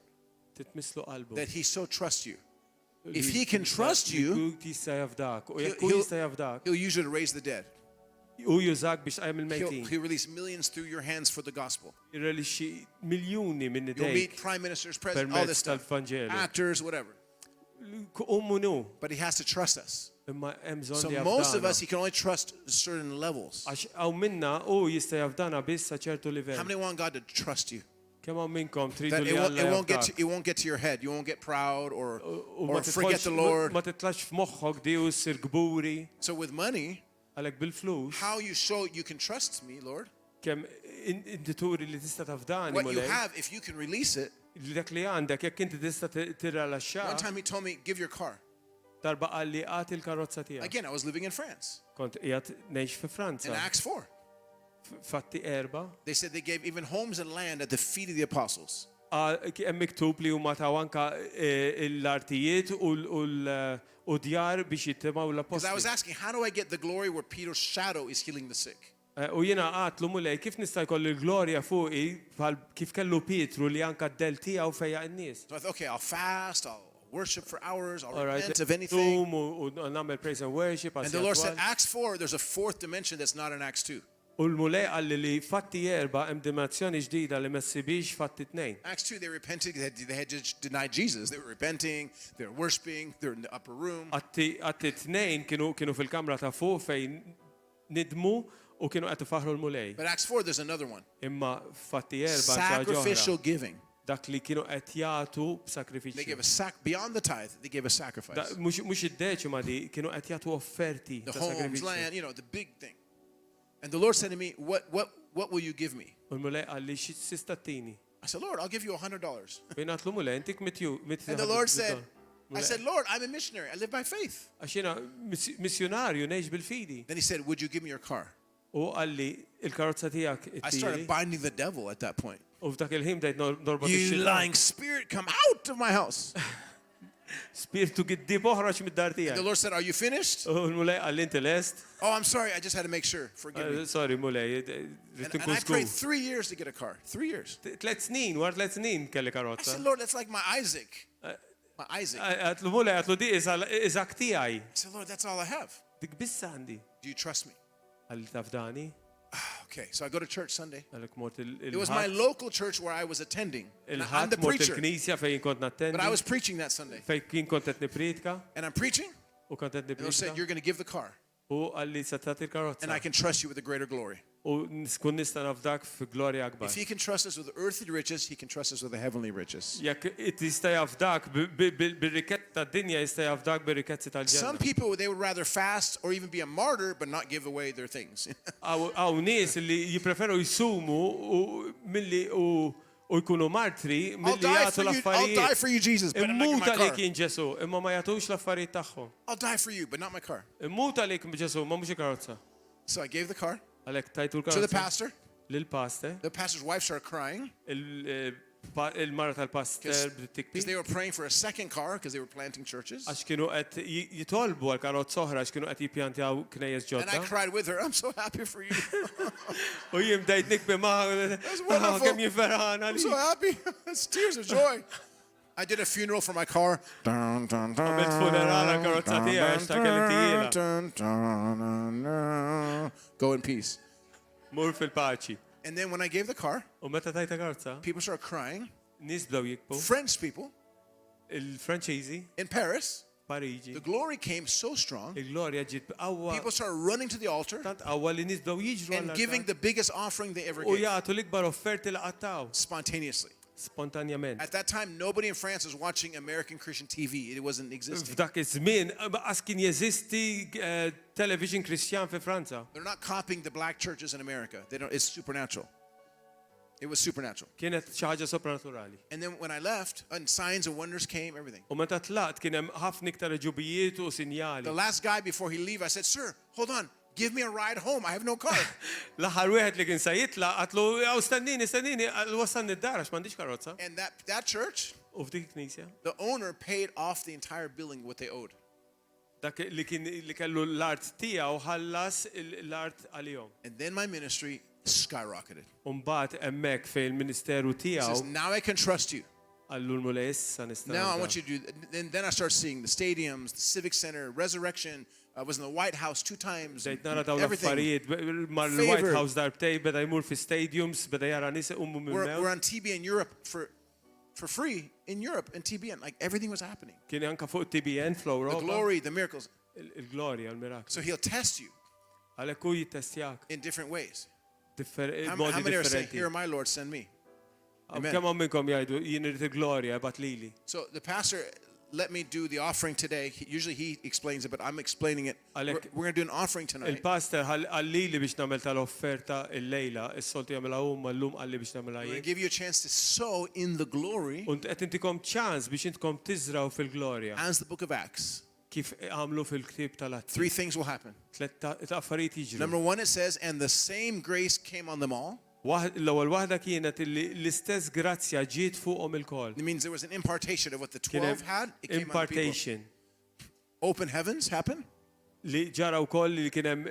Titmislu qalbu. That he so trusts you. If he can trust you, he'll use you to raise the dead. He'll release millions through your hands for the gospel. You'll meet prime ministers, presidents, all this stuff. Actors, whatever. But he has to trust us. So most of us, he can only trust certain levels. How many want God to trust you? That it won't get to your head. You won't get proud or forget the Lord. So with money, how you show you can trust me, Lord? What you have, if you can release it. One time he told me, give your car. Again, I was living in France. In Acts 4. They said they gave even homes and land at the feet of the apostles. Miktub li huma taw anka l-artijiet u djar biex jittimgħu l-apostoli. Because I was asking, how do I get the glory where Peter's shadow is healing the sick? U jiena qatlu mulej kif nista' jkolli l-glorja fuqi bħal kif kellu Pietru li anka d-del tiegħu fejjaq in-nies. So I thought, okay, I'll fast, I'll worship for hours, I'll repent of anything. Nagħmel praise and worship. And the Lord said, Acts 4, there's a 4th dimension that's not in Acts 2. U l-mulej qalli li fatti 4 hemm dimensjoni ġdida li ma ssibix fatti 2. Acts 2, they repented, they had just denied Jesus. They were repenting, they were worshiping, they were in the upper room. Atti 2 kienu fil-kamra ta' fuq fejn nidmu u kienu qed ifaħru l-mulej. But Acts 4, there's another one. Imma fatti 4 sacrificial giving. Dak li kienu qed jagħtu b'sakrifiċċju. They gave a beyond the tithe, they gave a sacrifice. Mhux id-deċima di kienu qed jagħtu offerti ta' sacrifiċċju. The homes, land, you know, the big thing. And the Lord said to me, what will you give me? I said, Lord, I'll give you $100. And the Lord said, I said, Lord, I'm a missionary. I live by faith. Then he said, would you give me your car? I started binding the devil at that point. You lying spirit, come out of my house. And the Lord said, are you finished? Oh, I'm sorry, I just had to make sure. Forgive me. Sorry, mulej. And I prayed 3 years to get a car. 3 years. 3 snin, war 3 snin kelli karozza. I said, Lord, that's like my Isaac. My Isaac. I said, Lord, that's all I have. Do you trust me? Okay, so I go to church Sunday. It was my local church where I was attending. I'm the preacher. But I was preaching that Sunday. And I'm preaching. And they said, you're going to give the car. And I can trust you with a greater glory. If he can trust us with earthly riches, he can trust us with the heavenly riches. Some people, they would rather fast or even be a martyr but not give away their things. I'll die for you, Jesus, but not my car. I'll die for you, but not my car. So I gave the car to the pastor. The pastor's wife started crying because they were praying for a second car because they were planting churches. And I cried with her. I'm so happy for you. That's wonderful. I'm so happy. It's tears of joy. I did a funeral for my car. Go in peace. And then when I gave the car, people started crying. French people in Paris, the glory came so strong. People started running to the altar and giving the biggest offering they ever gave. Spontaneously. At that time, nobody in France was watching American Christian TV. It wasn't existing. They're not copying the black churches in America. They don't. It's supernatural. It was supernatural. And then when I left, and signs and wonders came, everything. The last guy before he leave, I said, "Sir, hold on. Give me a ride home. I have no car." And that church, the owner paid off the entire building what they owed. Dak li kellu l-art tiegħu ħallas l-art għalihom. And then my ministry skyrocketed. Mbagħad hemmhekk fejn il-ministeru He says, tiegħu now I can trust you. għallulmu li issa nistgħu. Now I want you to do, and then I start seeing the stadiums, the Civic Center, Resurrection. I was in the White House 2 times. Bdejt nara dawn Everything. l-affarijiet mal-White House darbtej beda jmur fi stadiums, beda jara nies ummu minn We're mew. on TV in Europe for free in Europe in TBN. Like everything was happening. Kien anka fuq TBN The fl-Ewropa. glory, the miracles. Il-glorja, il-miraklu. So he'll test you Għalhekk hu jittestjak in different ways. How modi many are saying, differenti. here, my Lord, send me? Amen. Kemm minnkom jgħidu jien irid il-glorja ibgħat lili. So the pastor let me do the offering today. Usually he explains it, but I'm explaining it. We're going to do an offering tonight. Il-pastor għallili biex nagħmel tal-offerta il-lejla, is-soltu jagħmilha huma llum għalli biex nagħmilha We're going to jien. give you a chance to sow in the glory U qed intikom ċans biex intkom tiżraw fil-glorja as the book of Acts. kif għamlu fil-ktieb tal-Atti. 3 things will happen. Tliet affarijiet jiġru. Number 1, it says, and the same grace came on them all. L-ewwel waħda kienet li l-istess grazzja ġiet fuqhom il-kol. It means there was an impartation of what the Kien 12 had. It came on the people. impartation Open heavens happen. li ġara wkoll li kien hemm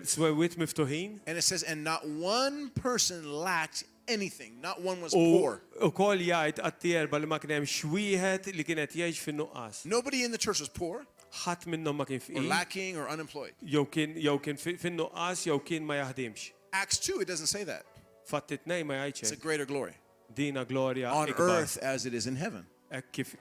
swewwiet miftuħin. And it says, and not one person lacked anything. Not one was U poor. wkoll jgħid għat-tierba li ma kien hemm xwieħed li kienet jgħix fin-nuqqas. Nobody in the church was poor Ħadd minnhom ma kien or fqir, lacking or unemployed. jew kien fin-nuqqas jew kien ma jaħdimx. Acts 2, it doesn't say that. Fatti tnejn ma It's a jgħidx greater glory dina glorja on ikbar. earth as it is in heaven. Hekk kif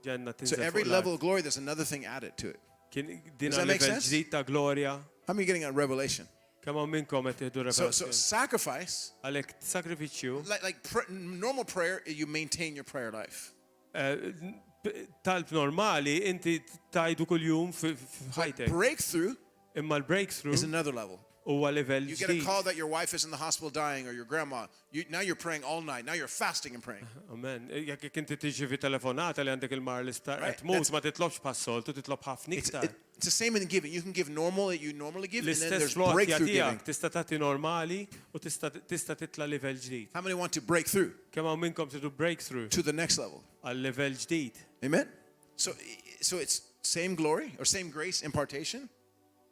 ġenna So tinżel every fuq level l-art. of glory, there's another thing added to it. Kien Does dina that make level sense? ġdid ta' glorja. How many are getting a revelation? Kemm hawn minnkom qed tieħdu So revelazzjoni. sacrifice, Għalhekk sakrifiċċju normal prayer, you maintain your prayer life. talb normali inti tajdu kuljum f'ħajtek. Breakthrough Imma l-breakthrough is another level. huwa level You get a ġdid. call that your wife is in the hospital dying or your grandma. Now you're praying all night. Now you're fasting and praying. Amen. Jekk inti tiġi fi telefonata li għandek il-mar li Right. tmut ma titlobx pas-soltu, titlob ħafna iktar. It's the same in giving. You can give normal, you normally give, and then L-istess there's flotja breakthrough giving. tiegħek tista' tagħti normali u tista' titla' level ġdid. How many want to break through Kemm hawn minnkom tidu breakthrough to the next level? għal level ġdid. Amen? So it's same glory or same grace impartation.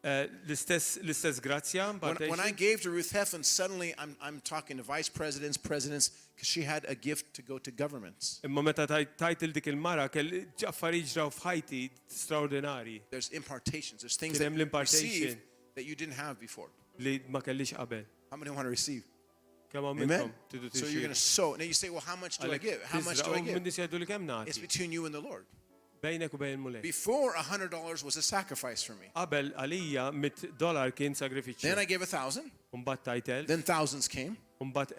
L-istess grazzja When I gave to Ruth Heflin, suddenly I'm talking to vice presidents, because she had a gift to go to governments. Imma meta tajt il dik il-mara kell affarijiet ġraw f'ħajti straordinarji There's impartations. There's things Kien that hemm you l-impartation. receive that you didn't have before. li ma kellix qabel. How many want to receive? Kemm hawn Amen? minnkom tidu So you're going to sow. Now you say, well, how much do I give? How much do I Min give? nisjadu li kemm It's nagħti. between you and the Lord. Bejnek u bejn il-mulej. Before, $100 was a sacrifice for me. Qabel għalija $100 kien sagrifiċċju. Then I gave 1,000. Mbagħad tajtel, Then thousands came. mbagħad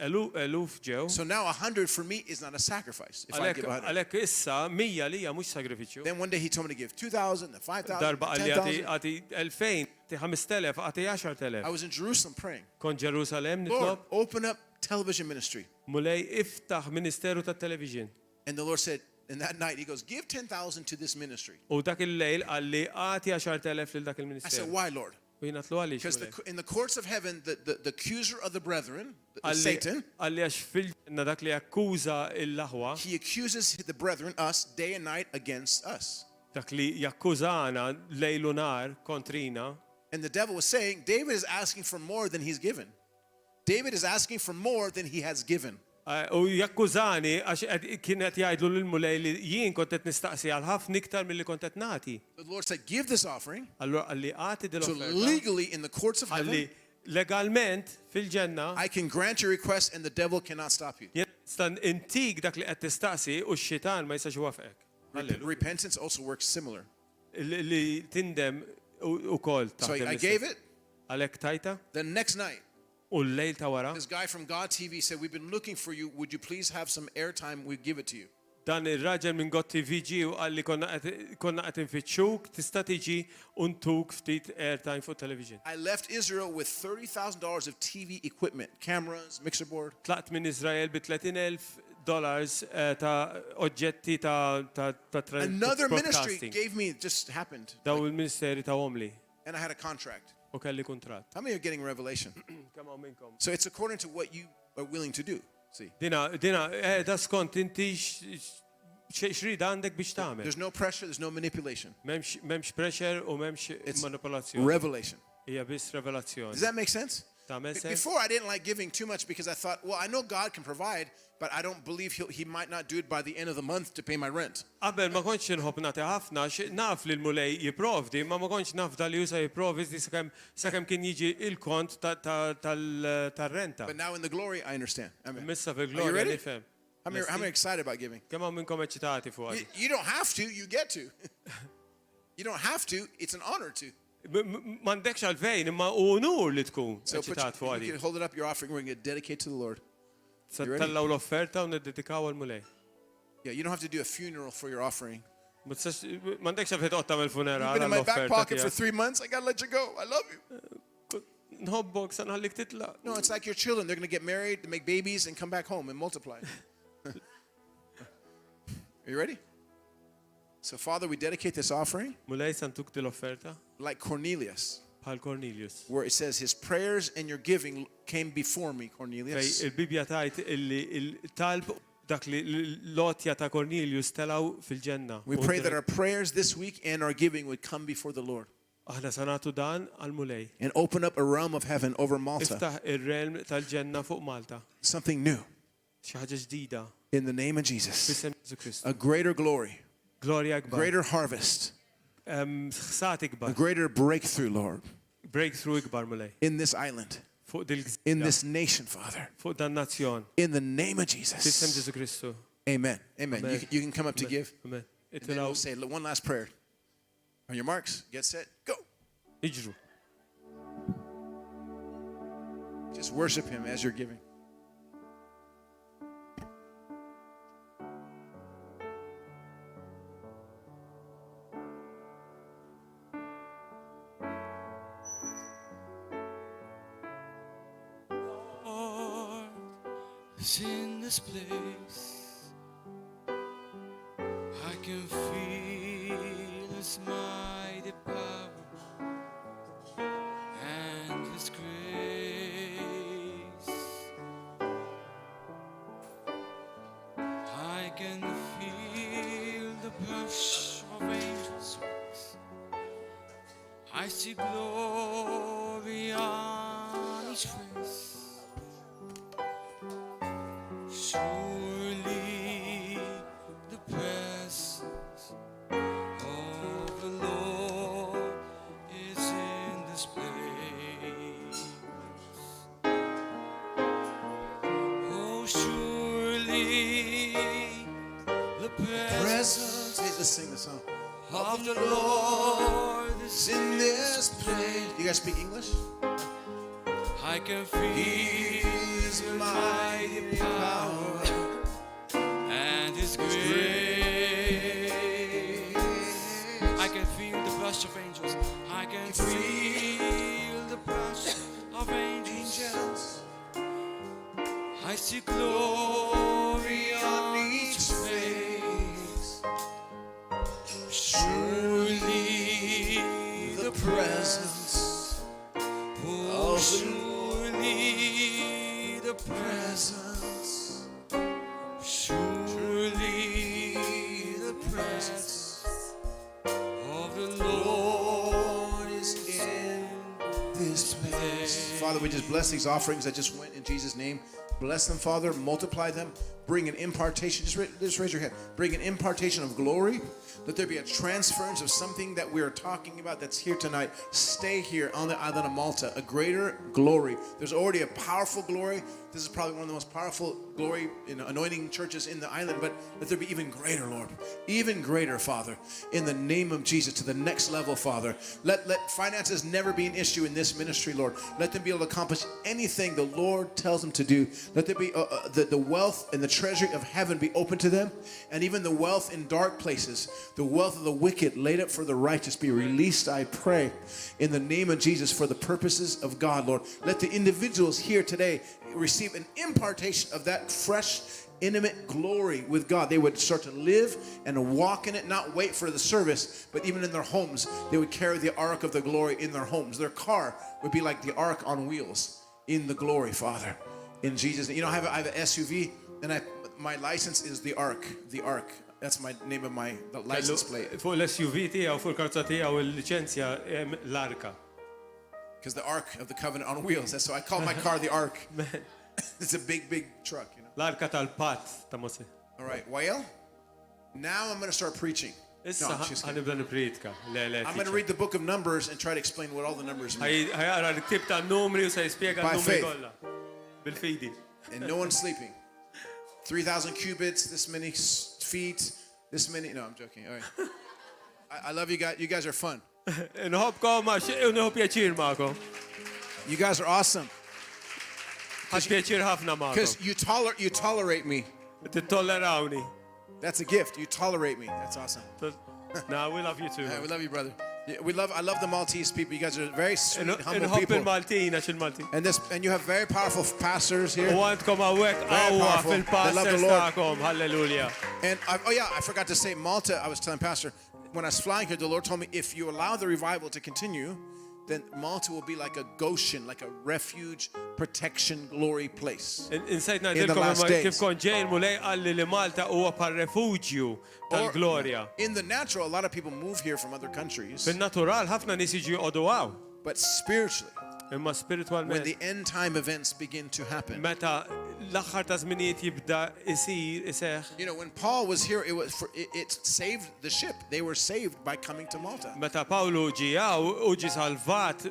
eluf ġew. So now 100 for me is not a sacrifice. If I give 100. Għalhekk issa 100 lija mhux sagrifiċċju. Then one day he told me to give 2,000, then 5,000, Darba then għalli 10,000. għati 2,000, 5,000, għati I 10,000. was in Jerusalem praying. Kon Ġerusalem Lord, nitlob, open up television ministry. mulej iftaħ Ministeru tat-Television. And the Lord said, and that night, he goes, give 10,000 to this ministry. U dak il-lejl għalli għati 10,000 lil dak I said, il-Ministeru. why, Lord? U jina tlu għalli Because in the courts of heaven, the accuser of the brethren, Satan, Għalli għax fil-ġenna dak li akkuża il-laħwa, he accuses the brethren, us, day and night against us. dak li jakkużana lejlu nar kontrina, And the devil was saying, David is asking for more than he's given. David is asking for more than he has given. u jakkużani għax kienet jgħidlu l-mulej li jien kontet nistaqsi għal ħafna iktar mill-li kontet nati. The Lord said, give this offering. Allora għalli għati So dil-offerta, legally in the courts of għalli heaven, legalment fil-ġenna, I can grant your request and the devil cannot stop you. jien stan intik dak li qed tistaqsi u x-xitan ma jistax iwafqek. Halleluja. Repentance also works similar. Li tindem u kol So I gave it. Għalek tajta The next night, u l-lejl ta' wara. this guy from God TV said, we've been looking for you. Would you please have some airtime? We'll give it to you. Dan il-raġel minn God TV ġi u għalli konna qed infittxuk, tista' tiġi untuk ftit airtime fuq television. I left Israel with $30,000 of TV equipment, cameras, mixer board. Tlaqt minn Izrael bi $30,000 ta' oġġetti ta' Another ministry broadcasting. gave me, it just happened. Daw il-Ministeri ta' Omli And I had a contract. u kelli kuntratt. How many are getting revelation? Kemm hawn minnkom? So it's according to what you are willing to do. See, Da skont inti xrida għandek biex tagħmel. There's no pressure, there's no manipulation. M'hemmx pressure u m'hemmx It's manipolazzjoni. revelation. Hija biss revelazzjoni. Does that make sense? Tagħmel sens? Before I didn't like giving too much because I thought, well, I know God can provide, but I don't believe he might not do it by the end of the month to pay my rent. Qabel ma kontx inħobb nagħti ħafna, naf li l-mulej jipprovdi, ma kontx nafda li jusa jipprovdi sakemm kien jiġi il-kont tar-renta. But now in the glory, I understand. Amen. Missa Are you fil-glorja ready? nifhem. How many are excited about giving? Kemm hawn minnkom eċċitati fuq għadi? You don't have to, you get to. You don't have to, it's an honor to. M'għandekx għalfejn, imma unur li tkun So eċċitat fuq you għadi. can hold it up, your offering, we're going to dedicate to the Lord. Sa You ready? tellaw l-offerta u niddedikaw għal-mulej. Yeah, you don't have to do a funeral for your offering. M'għandekx għalfejn toqta You've mill-funeral been in my back għall-offerta pocket for tiegħek. 3 months, I got to let you go. I love you. Nħobbok sa nħallik titla'. No, it's like your children. They're going to get married, make babies, and come back home and multiply. Are you ready? So, Father, we dedicate this offering Mulej santuk l-offerta like Cornelius, bħal Cornelius. where it says his prayers and your giving came before me, Cornelius. Fej il-Bibja tajt illi il-talb dak li l-lotja ta' Cornelius telaw fil-ġenna. We pray that our prayers this week and our giving would come before the Lord Aħna sanatu dan għal-mulej. and open up a realm of heaven over Malta. Iftaħ ir-realm tal-ġenna fuq Malta. Something new Xi ħaġa ġdida. in the name of Jesus. Bisem Ġesu Kristu. A greater glory, Glorja akbar. greater harvest, Ħsat a ikbar. greater breakthrough, Lord, Breakthrough ikbar mulej. in this island, Fuq dil-gżira. in this nation, Father. Fuq dan nazzjon. In the name of Bisem Jesus. Ġesu Kristu. Amen. Amen. Amen. You can come up to give. Amen. And then we'll say one last prayer. On your marks, get set, go. Iġru. Just worship him as you're giving. Lord is in this place. I can feel His mighty power and His grace. I can feel the brush of angels' wings. I see glory on each face. Surely the presence of the Lord is in this place. Oh, surely the presence Hey, let's sing the song. of the Lord is It's in this place. You guys speak English? I can feel His mighty power and His grace. I can feel the brush of angels. I can feel the brush of angels. I see glory on each face. Surely the presence, oh surely the presence, surely the presence of the Lord is in This place. Father, we just bless these offerings that just went in Jesus' name. Bless them, Father. Multiply them. Bring an impartation. Just raise your hand. Bring an impartation of glory. Let there be a transference of something that we are talking about that's here tonight. Stay here on the island of Malta. A greater glory. There's already a powerful glory. This is probably one of the most powerful glory anointing churches in the island, but let there be even greater, Lord. Even greater, Father. In the name of Jesus, to the next level, Father. Let finances never be an issue in this ministry, Lord. Let them be able to accomplish anything the Lord tells them to do. Let there be the wealth and the treasury of heaven be open to them, and even the wealth in dark places, the wealth of the wicked laid up for the righteous be released, I pray, in the name of Jesus for the purposes of God, Lord. Let the individuals here today receive an impartation of that fresh, intimate glory with God. They would start to live and walk in it, not wait for the service, but even in their homes, they would carry the ark of the glory in their homes. Their car would be like the ark on wheels in the glory, Father. In Jesus' name. You know, I have an SUV, and my license is the ark. That's my name of my license plate. Fuq l-SUV tiegħu, fuq il-karozza tiegħu il-liċenzja hemm l-arka. Because the Ark of the Covenant on wheels. That's so I call my car the Ark. It's a big, big truck, you know. L-arka tal-Patt ta' Mose. All right, well, now I'm going to start preaching. Issa just kidding. ħanibda nipriedka. I'm going to read the book of Numbers and try to explain what all the numbers mean. Ħajara l-ktib ta' numri u se jispjega By n-numri faith. kollha. Bil-fidi. And no one's sleeping. 3,000 cubits, this many feet, this many. No, I'm joking. All right. I love you guys. You guys are fun. Nħobkom nħob pjaċir magħkom. You guys are awesome. Ħax pjaċir ħafna magħkom. Because you tolerate me. Titollerawni. That's a gift. You tolerate me. That's awesome. No, we love you too. Yeah, we love you, brother. Yeah, I love the Maltese people. You guys are very sweet, humble Nħobb people. il-Maltin għax il-Maltin. And you have very powerful pastors here. U għandkom hawnhekk Very qawwa powerful. They love the fil-pastors Lord. tagħkom. Hallelujah. And I forgot to say Malta. I was telling Pastor when I was flying here, the Lord told me if you allow the revival to continue, then Malta will be like a Goshen, like a refuge, protection, glory place. Insejt In the ngħidilkom last days. kif kont ġej il-mulej qalli li Malta huwa par refugju tal-glorja. In the natural, a lot of people move here from other countries, Fin-natural ħafna nies jiġu jqogħdu hawn. but spiritually, Imma when spiritwalment the end time events begin to happen. meta l-aħħar ta' żminijiet jibda iseħħ. You know, when Paul was here, it saved the ship. They were saved by coming to Malta. Meta Pawlu ġijaw u ġi salvat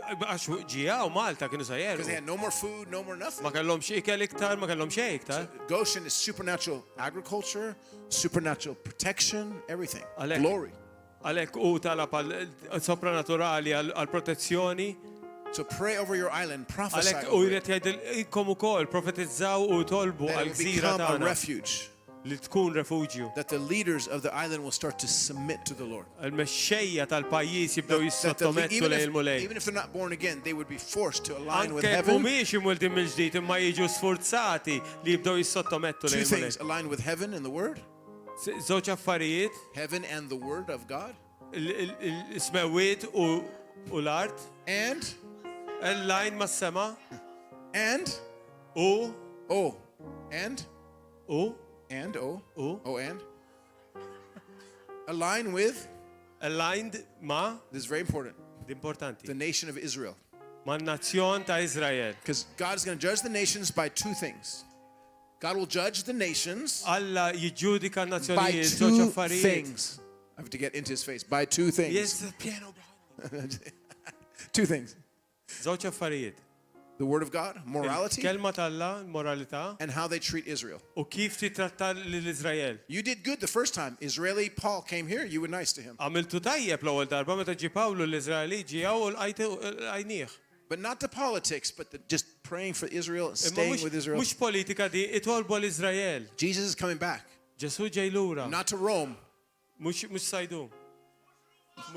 għax ġijaw Malta kienu Because they sajjeru. had no more food, no more nothing. Ma kellhomx ikel iktar, ma kellhom xejn iktar. Goshen is supernatural agriculture, supernatural protection, everything. Alek. Glory. Għalhekk u talab għal sopranaturali għal protezzjoni. So pray over your island, prophesy Għalhekk u over it, jrid jgħidilkom ukoll profetizzaw u tolbu that għal it will gżira become a tagħna refuge, li tkun refugju. that the leaders of the island will start to submit to the Lord. Il-mexxejja tal-pajjiż jibdew That jissottomettu lejn il-mulej. even if they're not born again, they would be forced to align with Anke heaven. mhumiex imweldim mill-ġdid imma jiġu sforzati li jibdew jissottomettu Two lejn things, il-mulej. align with heaven and the word, Żewġ affarijiet, heaven and the word of God, l-ismewiet u l-art, and il-lajn mas-sema u oh, and u align with, aligned ma this is very important, importanti the nation of Israel. ma' nazzjon ta' Izrael. Because God is going to judge the nations by two things. God will judge the nations Alla jiġġudika by n-nazzjonijiet żewġ two affarijiet. things. I have to get into his face. By two things. Yes, piano. Two things. Żewġ affarijiet. The word of God, morality, Kelma tal-la, moralità, and how they treat Israel. u kif titratta l-Izrael. You did good the first time. Israeli Paul came here. You were nice to him. Għamiltu tajjeb l-ewwel darba meta ġi Pawlu l-Iżraeli ġiegħu u l-għajnieh. But not the politics, but just praying for Israel, Imma staying with Israel. mhux politika di itolbu l-Iżrael. Jesus is coming back. Ġesu ġej lura. Not to Rome, Mhux sajdum.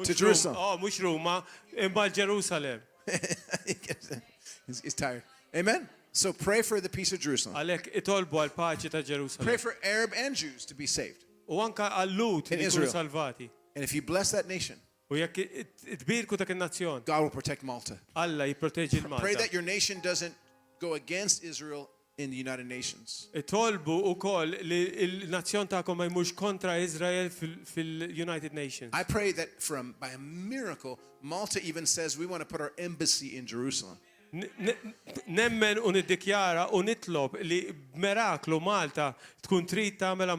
to Jerusalem. Mhux Ruma, imma Ġerusalem. He's tired. Amen? So pray for the peace of Jerusalem. Għalhekk itolbu għal paċi ta' Ġerusalem. Pray for Arab and Jews to be saved. U anka għall-Lut In li Israel. jkunu salvati. And if you bless that nation, U jekk tbirku dak in-nazzjon, God will protect Malta. Alla jipproteġi Pray l-Malta. that your nation doesn't go against Israel in the United Nations. Itolbu ukoll li l-nazzjon tagħkom ma jmurx kontra Izrael fil-United Nations. I pray that by a miracle, Malta even says we want to put our embassy in Jerusalem. Nemmen u niddikjara u nitlob li b'miraklu Malta tkun trid tagħmel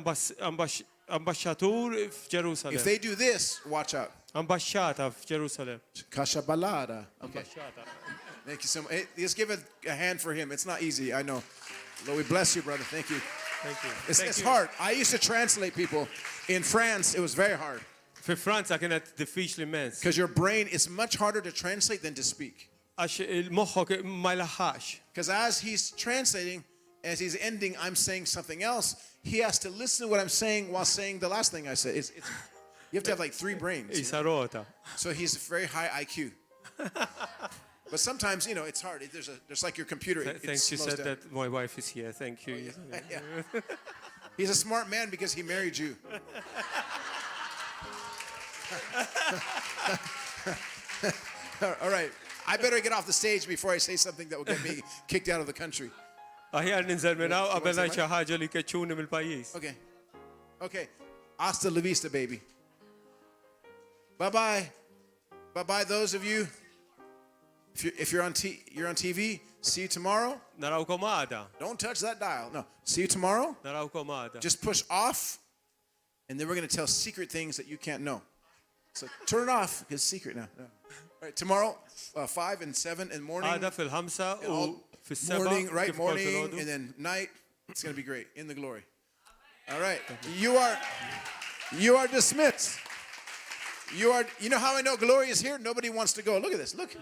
ambasċatur f'Ġerusalem. If they do this, watch out. Ambasċata f'Ġerusalem. Kashabalada. Okay. Ambasċata. Thank you so much. Hey, just give a hand for him. It's not easy, I know. Lord, we bless you, brother. Thank you. Thank you. It's hard. I used to translate people. In France, it was very hard. Fi Franza kienet diffiċli immens. Because your brain is much harder to translate than to speak. Għax il-moħħok ma jlaħħax. Because as he's translating, as he's ending, I'm saying something else. He has to listen to what I'm saying while saying the last thing I said. You have to have like 3 brains. Isa rota. So he's very high IQ. But sometimes, it's hard. There's like your computer. It Thanks, you slows said down. that my wife is here. Thank you. Yeah. He's a smart man because he married you. All right. I better get off the stage before I say something that will get me kicked out of the country. Aħjar ninżel minnaw qabel ngħid xi ħaġa li keċċuni mill-pajjiż. Okay. Hasta la vista, baby. Bye-bye. Bye-bye, those of you. If you're on TV, see you tomorrow. Narawkom għada. Don't touch that dial. No. See you tomorrow. Narawkom għada. Just push off, and then we're going to tell secret things that you can't know. So turn it off. It's secret now. No. All right, tomorrow, 5 and 7 in the morning. Għada fil-5 u fis-7. Morning, right, morning, and then night. It's going to be great. In the glory. All right. You are dismissed. You know how I know glory is here? Nobody wants to go. Look at this. Look.